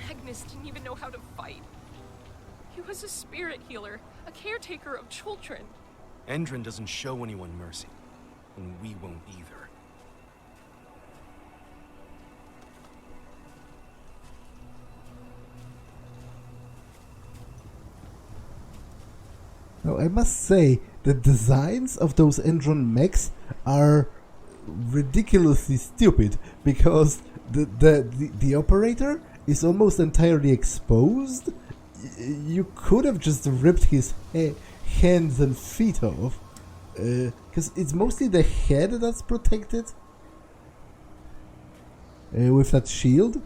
Magnus didn't even know how to fight. He was a spirit healer, a caretaker of children. Endron doesn't show anyone mercy, and we won't either. Now, I must say, the designs of those Endron mechs are ridiculously stupid, because the operator is almost entirely exposed. You could have just ripped his hands and feet off, because it's mostly the head that's protected with that shield.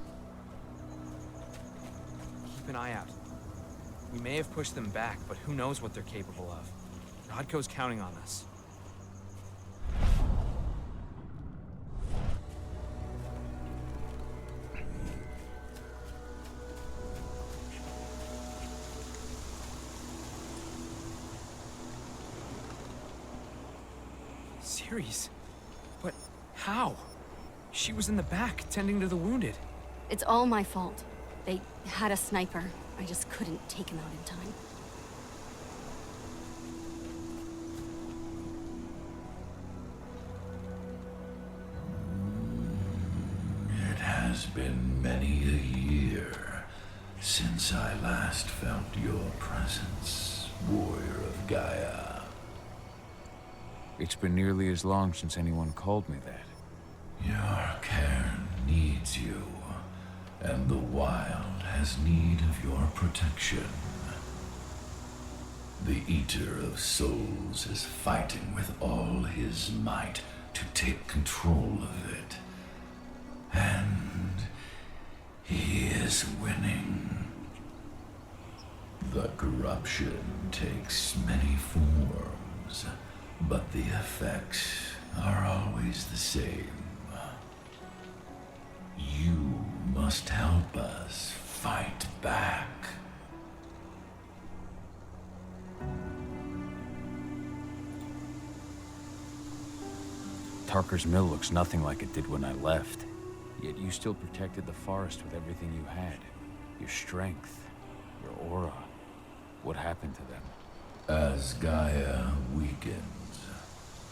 Keep an eye out. We may have pushed them back, but who knows what they're capable of. Rodko's counting on us. Ceres? But how? She was in the back, tending to the wounded. It's all my fault. They had a sniper. I just couldn't take him out in time. It has been many a year since I last felt your presence, warrior of Gaia. It's been nearly as long since anyone called me that. Your Caern needs you, and the wild has need of your protection. The Eater of Souls is fighting with all his might to take control of it. And he is winning. The corruption takes many forms, but the effects are always the same. You must help us fight back. Tarker's mill looks nothing like it did when I left. Yet you still protected the forest with everything you had. Your strength, your aura. What happened to them? As Gaia weakens,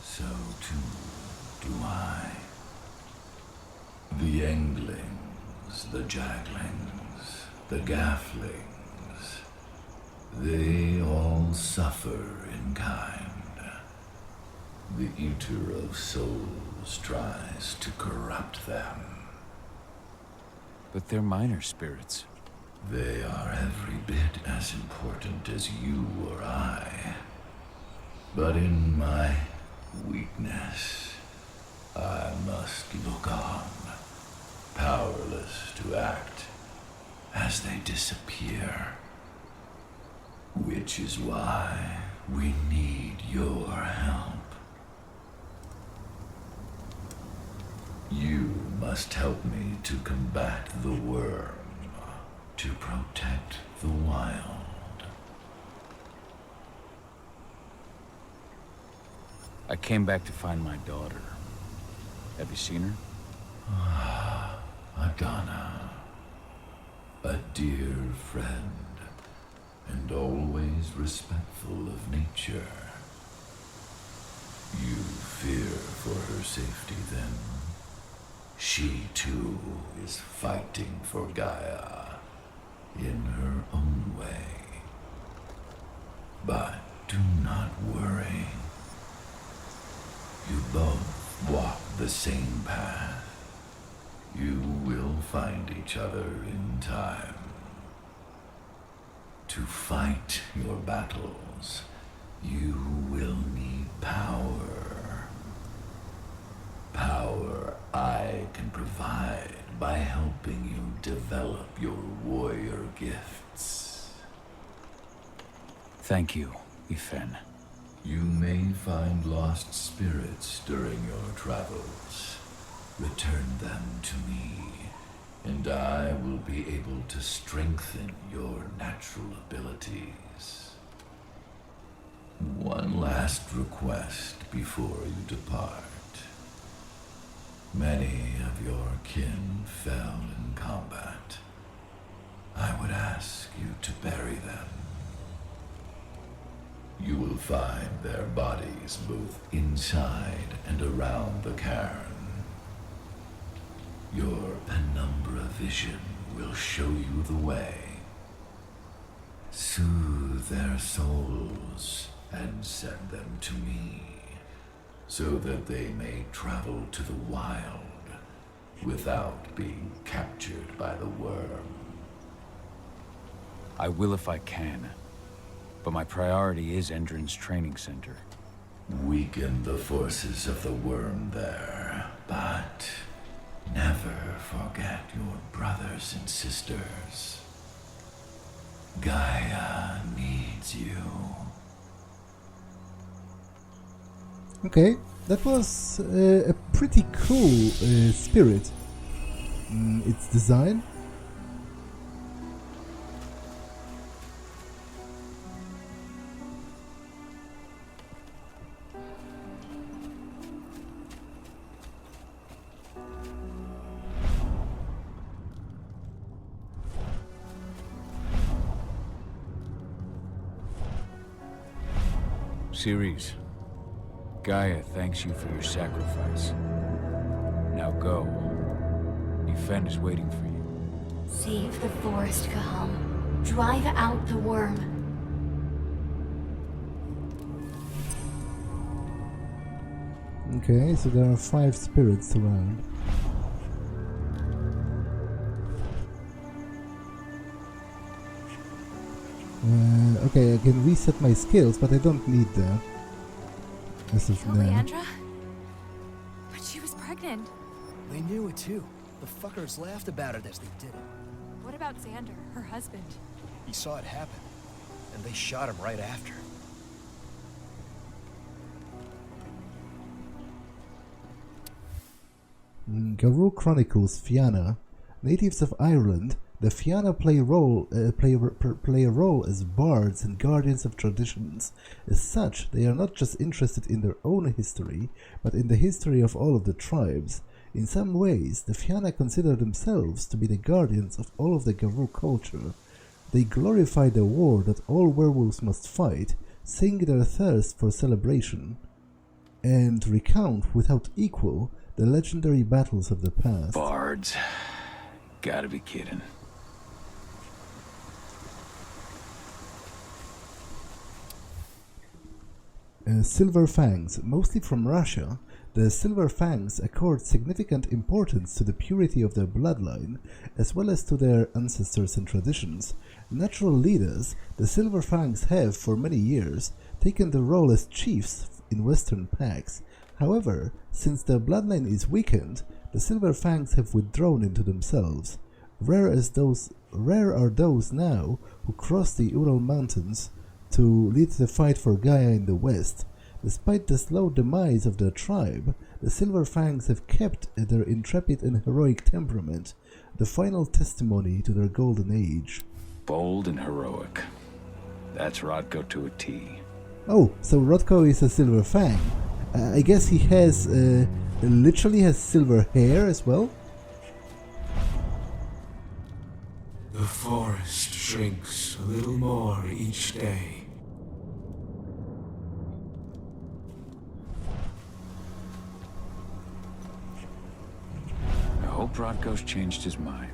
so too do I. The Englings, the Jaglings, the Gafflings, they all suffer in kind. The Eater of Souls tries to corrupt them. But they're minor spirits. They are every bit as important as you or I. But in my weakness, I must look on, powerless to act, as they disappear. Which is why we need your help. You must help me to combat the Wyrm, to protect the wild. I came back to find my daughter. Have you seen her? Adana, a dear friend, and always respectful of nature. You fear for her safety, then? She too is fighting for Gaia in her own way. But do not worry. You both walk the same path. You will find each other in time. To fight your battles, you will need power. Power I can provide by helping you develop your warrior gifts. Thank you, Ifen. You may find lost spirits during your travels. Return them to me, and I will be able to strengthen your natural abilities. One last request before you depart. Many of your kin fell in combat. I would ask you to bury them. You will find their bodies both inside and around the cairn. Your penumbra vision will show you the way. Soothe their souls and send them to me, so that they may travel to the wild without being captured by the Wyrm. I will if I can, but my priority is Endron's training center. Weaken the forces of the Wyrm there, but never forget your brothers and sisters. Gaia needs you. Okay, that was a pretty cool spirit. Its design. Ceres, Gaia thanks you for your sacrifice. Now go. Ifen is waiting for you. Save the forest, Cahal. Drive out the Wyrm. Okay, so there are 5 spirits around. Okay, I can reset my skills, but I don't need that. As of now. Leandra? But she was pregnant. They knew it too. The fuckers laughed about it as they did it. What about Xander, her husband? He saw it happen, and they shot him right after. Garou chronicles Fianna. Natives of Ireland, the Fianna play a role as bards and guardians of traditions. As such, they are not just interested in their own history, but in the history of all of the tribes. In some ways, the Fianna consider themselves to be the guardians of all of the Garou culture. They glorify the war that all werewolves must fight, sing their thirst for celebration, and recount without equal the legendary battles of the past. Bards. Gotta be kidding. Silver Fangs, mostly from Russia, the Silver Fangs accord significant importance to the purity of their bloodline, as well as to their ancestors and traditions. Natural leaders, the Silver Fangs have, for many years, taken the role as chiefs in Western packs. However, since their bloodline is weakened, the Silver Fangs have withdrawn into themselves. Rare are those now who cross the Ural Mountains to lead the fight for Gaia in the west. Despite the slow demise of their tribe, the Silver Fangs have kept their intrepid and heroic temperament, the final testimony to their golden age. Bold and heroic. That's Rodko to a T. Oh, so Rodko is a Silver Fang. I guess he has, literally has silver hair as well? The forest shrinks a little more each day. Rodko's changed his mind.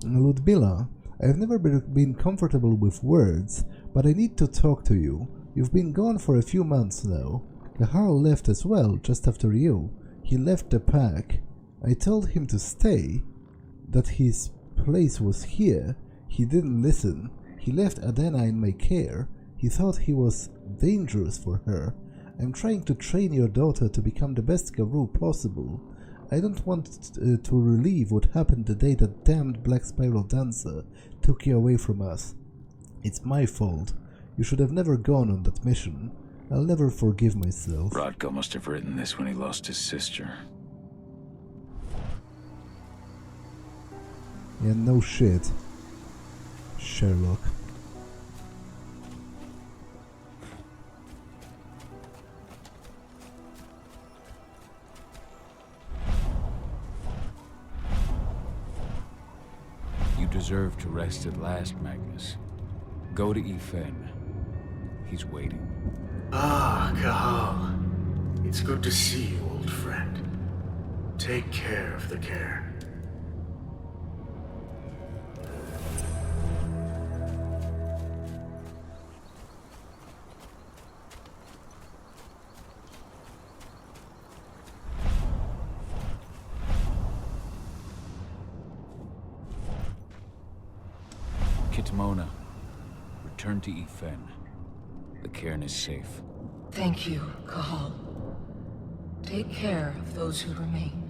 Ludmilla, I've never been comfortable with words, but I need to talk to you. You've been gone for a few months now. Cahal left as well, just after you. He left the pack. I told him to stay, that his place was here. He didn't listen. He left Adena in my care. He thought he was dangerous for her. I'm trying to train your daughter to become the best Garou possible. I don't want to relive what happened the day that damned Black Spiral Dancer took you away from us. It's my fault. You should have never gone on that mission. I'll never forgive myself. Rodko must have written this when he lost his sister. Yeah, no shit. Sherlock. You deserve to rest at last, Magnus. Go to Yfen. He's waiting. Ah, Cahal. It's good to see you, old friend. Take care of the Caern. Kitmona, return to Yfen. The Caern is safe. Thank you, Cahal. Take care of those who remain.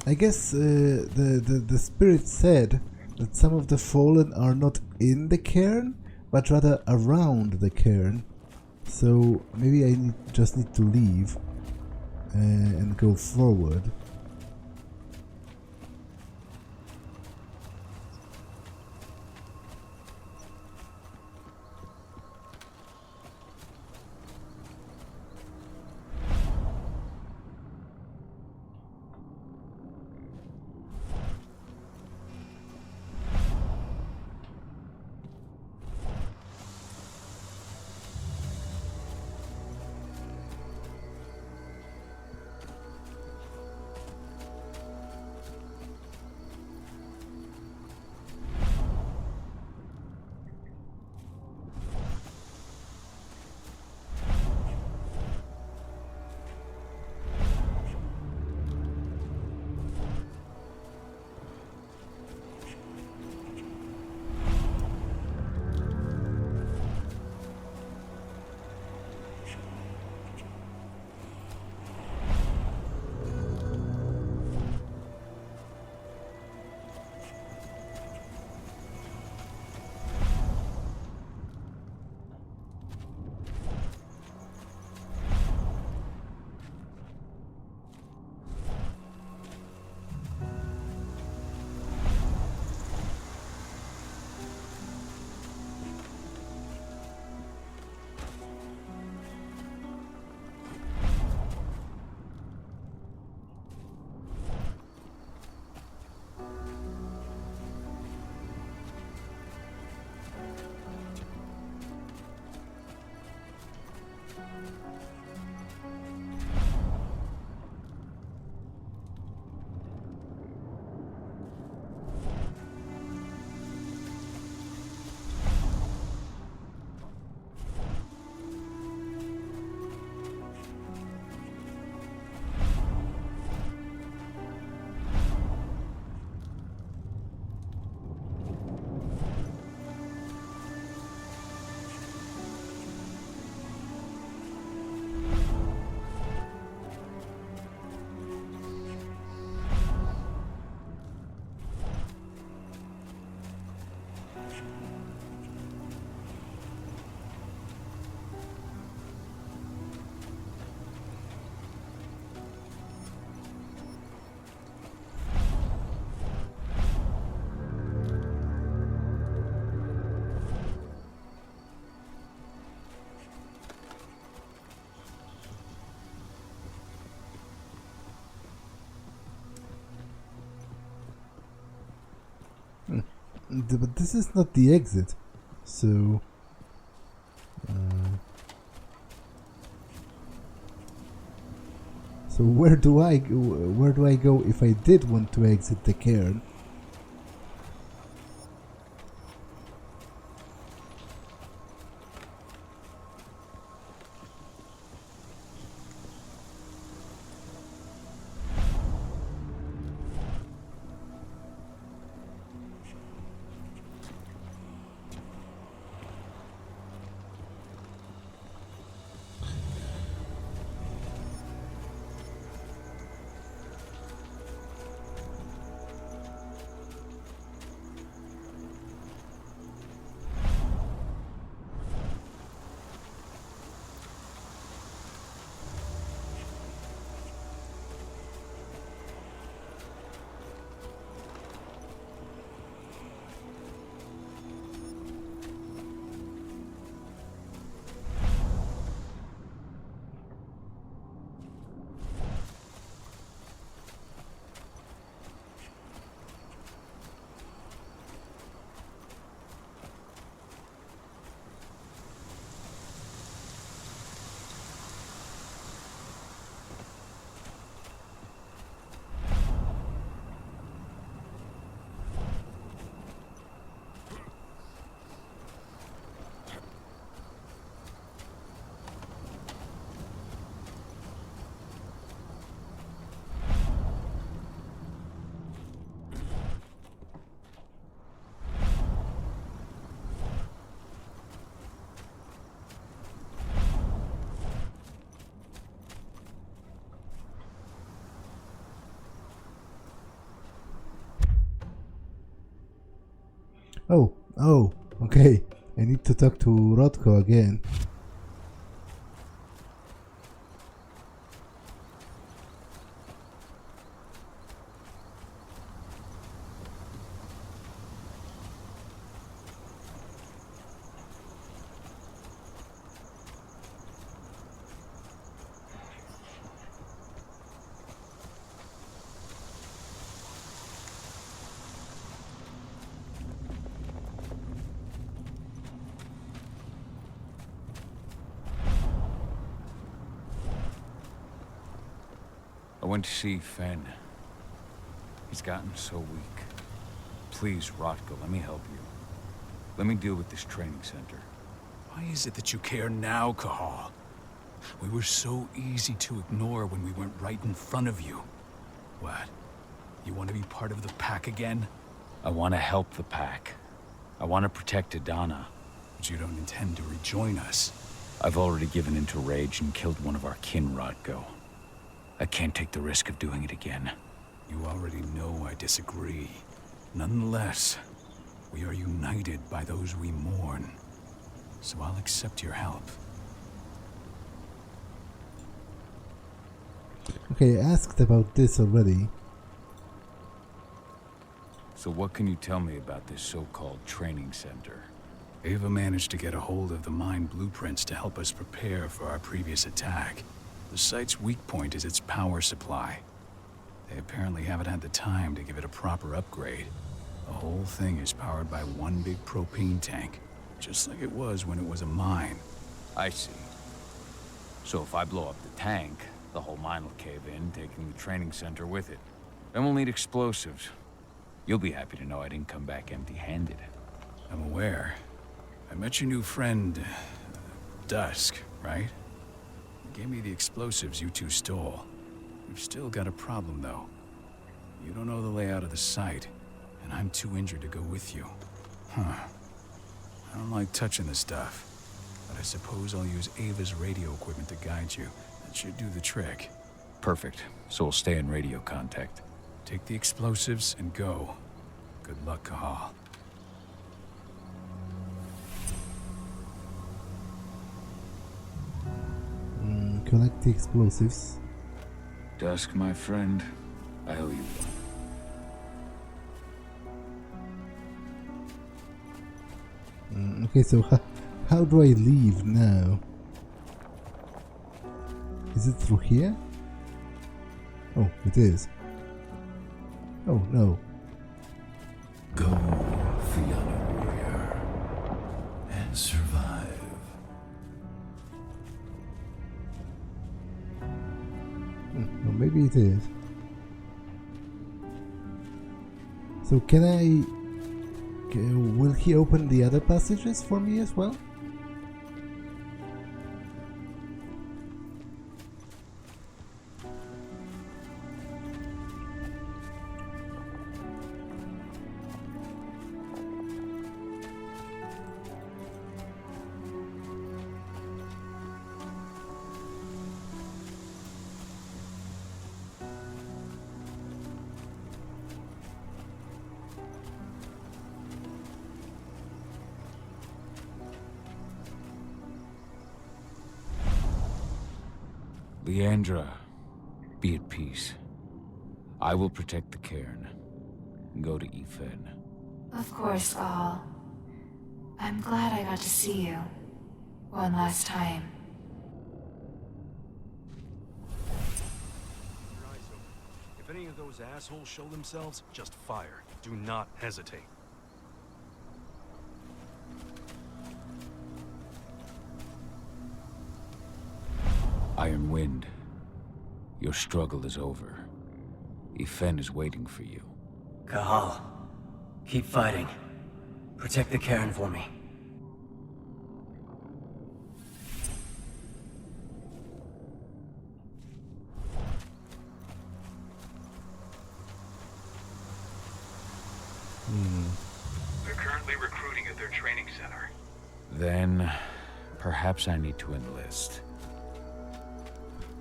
I guess the spirit said that some of the fallen are not in the Caern, but rather around the Caern. So maybe I just need to leave and go forward. But this is not the exit, so... so where do I go if I did want to exit the Cairn? Oh, okay. I need to talk to Rodko again. I went to see Fen. He's gotten so weak. Please, Rotko, let me help you. Let me deal with this training center. Why is it that you care now, Cahal? We were so easy to ignore when we went right in front of you. What? You want to be part of the pack again? I want to help the pack. I want to protect Adana. But you don't intend to rejoin us. I've already given in to rage and killed one of our kin, Rotko. I can't take the risk of doing it again. You already know I disagree. Nonetheless, we are united by those we mourn. So I'll accept your help. Okay, I asked about this already. So what can you tell me about this so-called training center? Ava managed to get a hold of the mine blueprints to help us prepare for our previous attack. The site's weak point is its power supply. They apparently haven't had the time to give it a proper upgrade. The whole thing is powered by one big propane tank, just like it was when it was a mine. I see. So if I blow up the tank, the whole mine will cave in, taking the training center with it. Then we'll need explosives. You'll be happy to know I didn't come back empty-handed. I'm aware. I met your new friend, Dusk, right? He gave me the explosives you two stole. We've still got a problem, though. You don't know the layout of the site, and I'm too injured to go with you. Huh. I don't like touching this stuff, but I suppose I'll use Ava's radio equipment to guide you. That should do the trick. Perfect. So we'll stay in radio contact. Take the explosives and go. Good luck, Cahal. Collect the explosives. Dusk, my friend, I owe you one. Okay, so how do I leave now? Is it through here? Oh, it is. Oh, no. Go Fianna warrior and survive. Or maybe it is. So can I... will he open the other passages for me as well? Leandra, be at peace. I will protect the Cairn. Go to Efen. Of course, Cahal. I'm glad I got to see you. One last time. Your eyes open. If any of those assholes show themselves, just fire. Do not hesitate. Iron Wind, your struggle is over. Efen is waiting for you. Cahal, keep fighting. Protect the Cairn for me. They're currently recruiting at their training center. Then, perhaps I need to enlist.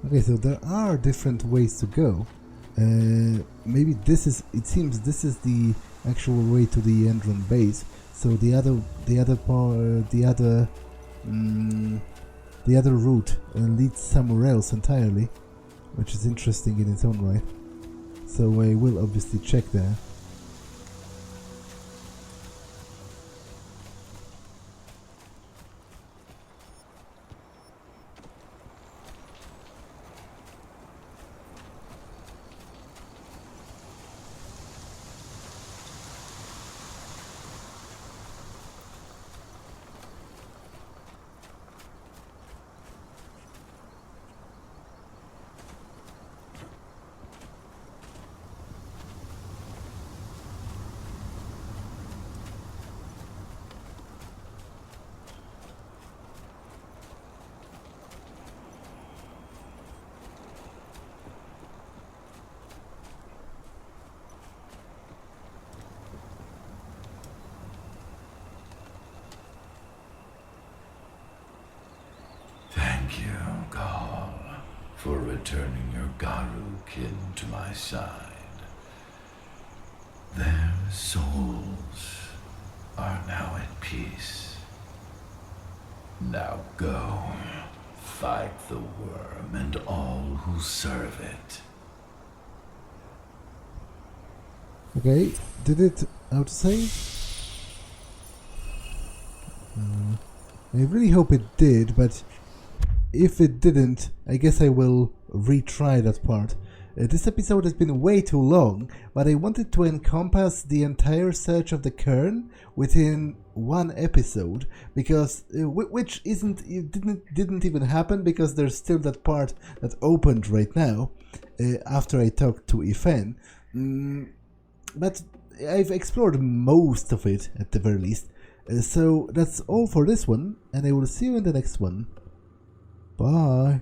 Okay, so there are different ways to go. Maybe this is, it seems this is the actual way to the Endron base. So the other route leads somewhere else entirely, which is interesting in its own right. So I will obviously check there. Thank you, Cahal, for returning your Garou kin to my side. Their souls are now at peace. Now go, fight the Wyrm and all who serve it. Okay, did it autosave? I really hope it did, but if it didn't, I guess I will retry that part. This episode has been way too long, but I wanted to encompass the entire search of the Cairn within one episode, because which didn't even happen, because there's still that part that opened right now after I talked to Efen. But I've explored most of it at the very least. So that's all for this one, and I will see you in the next one. Bye.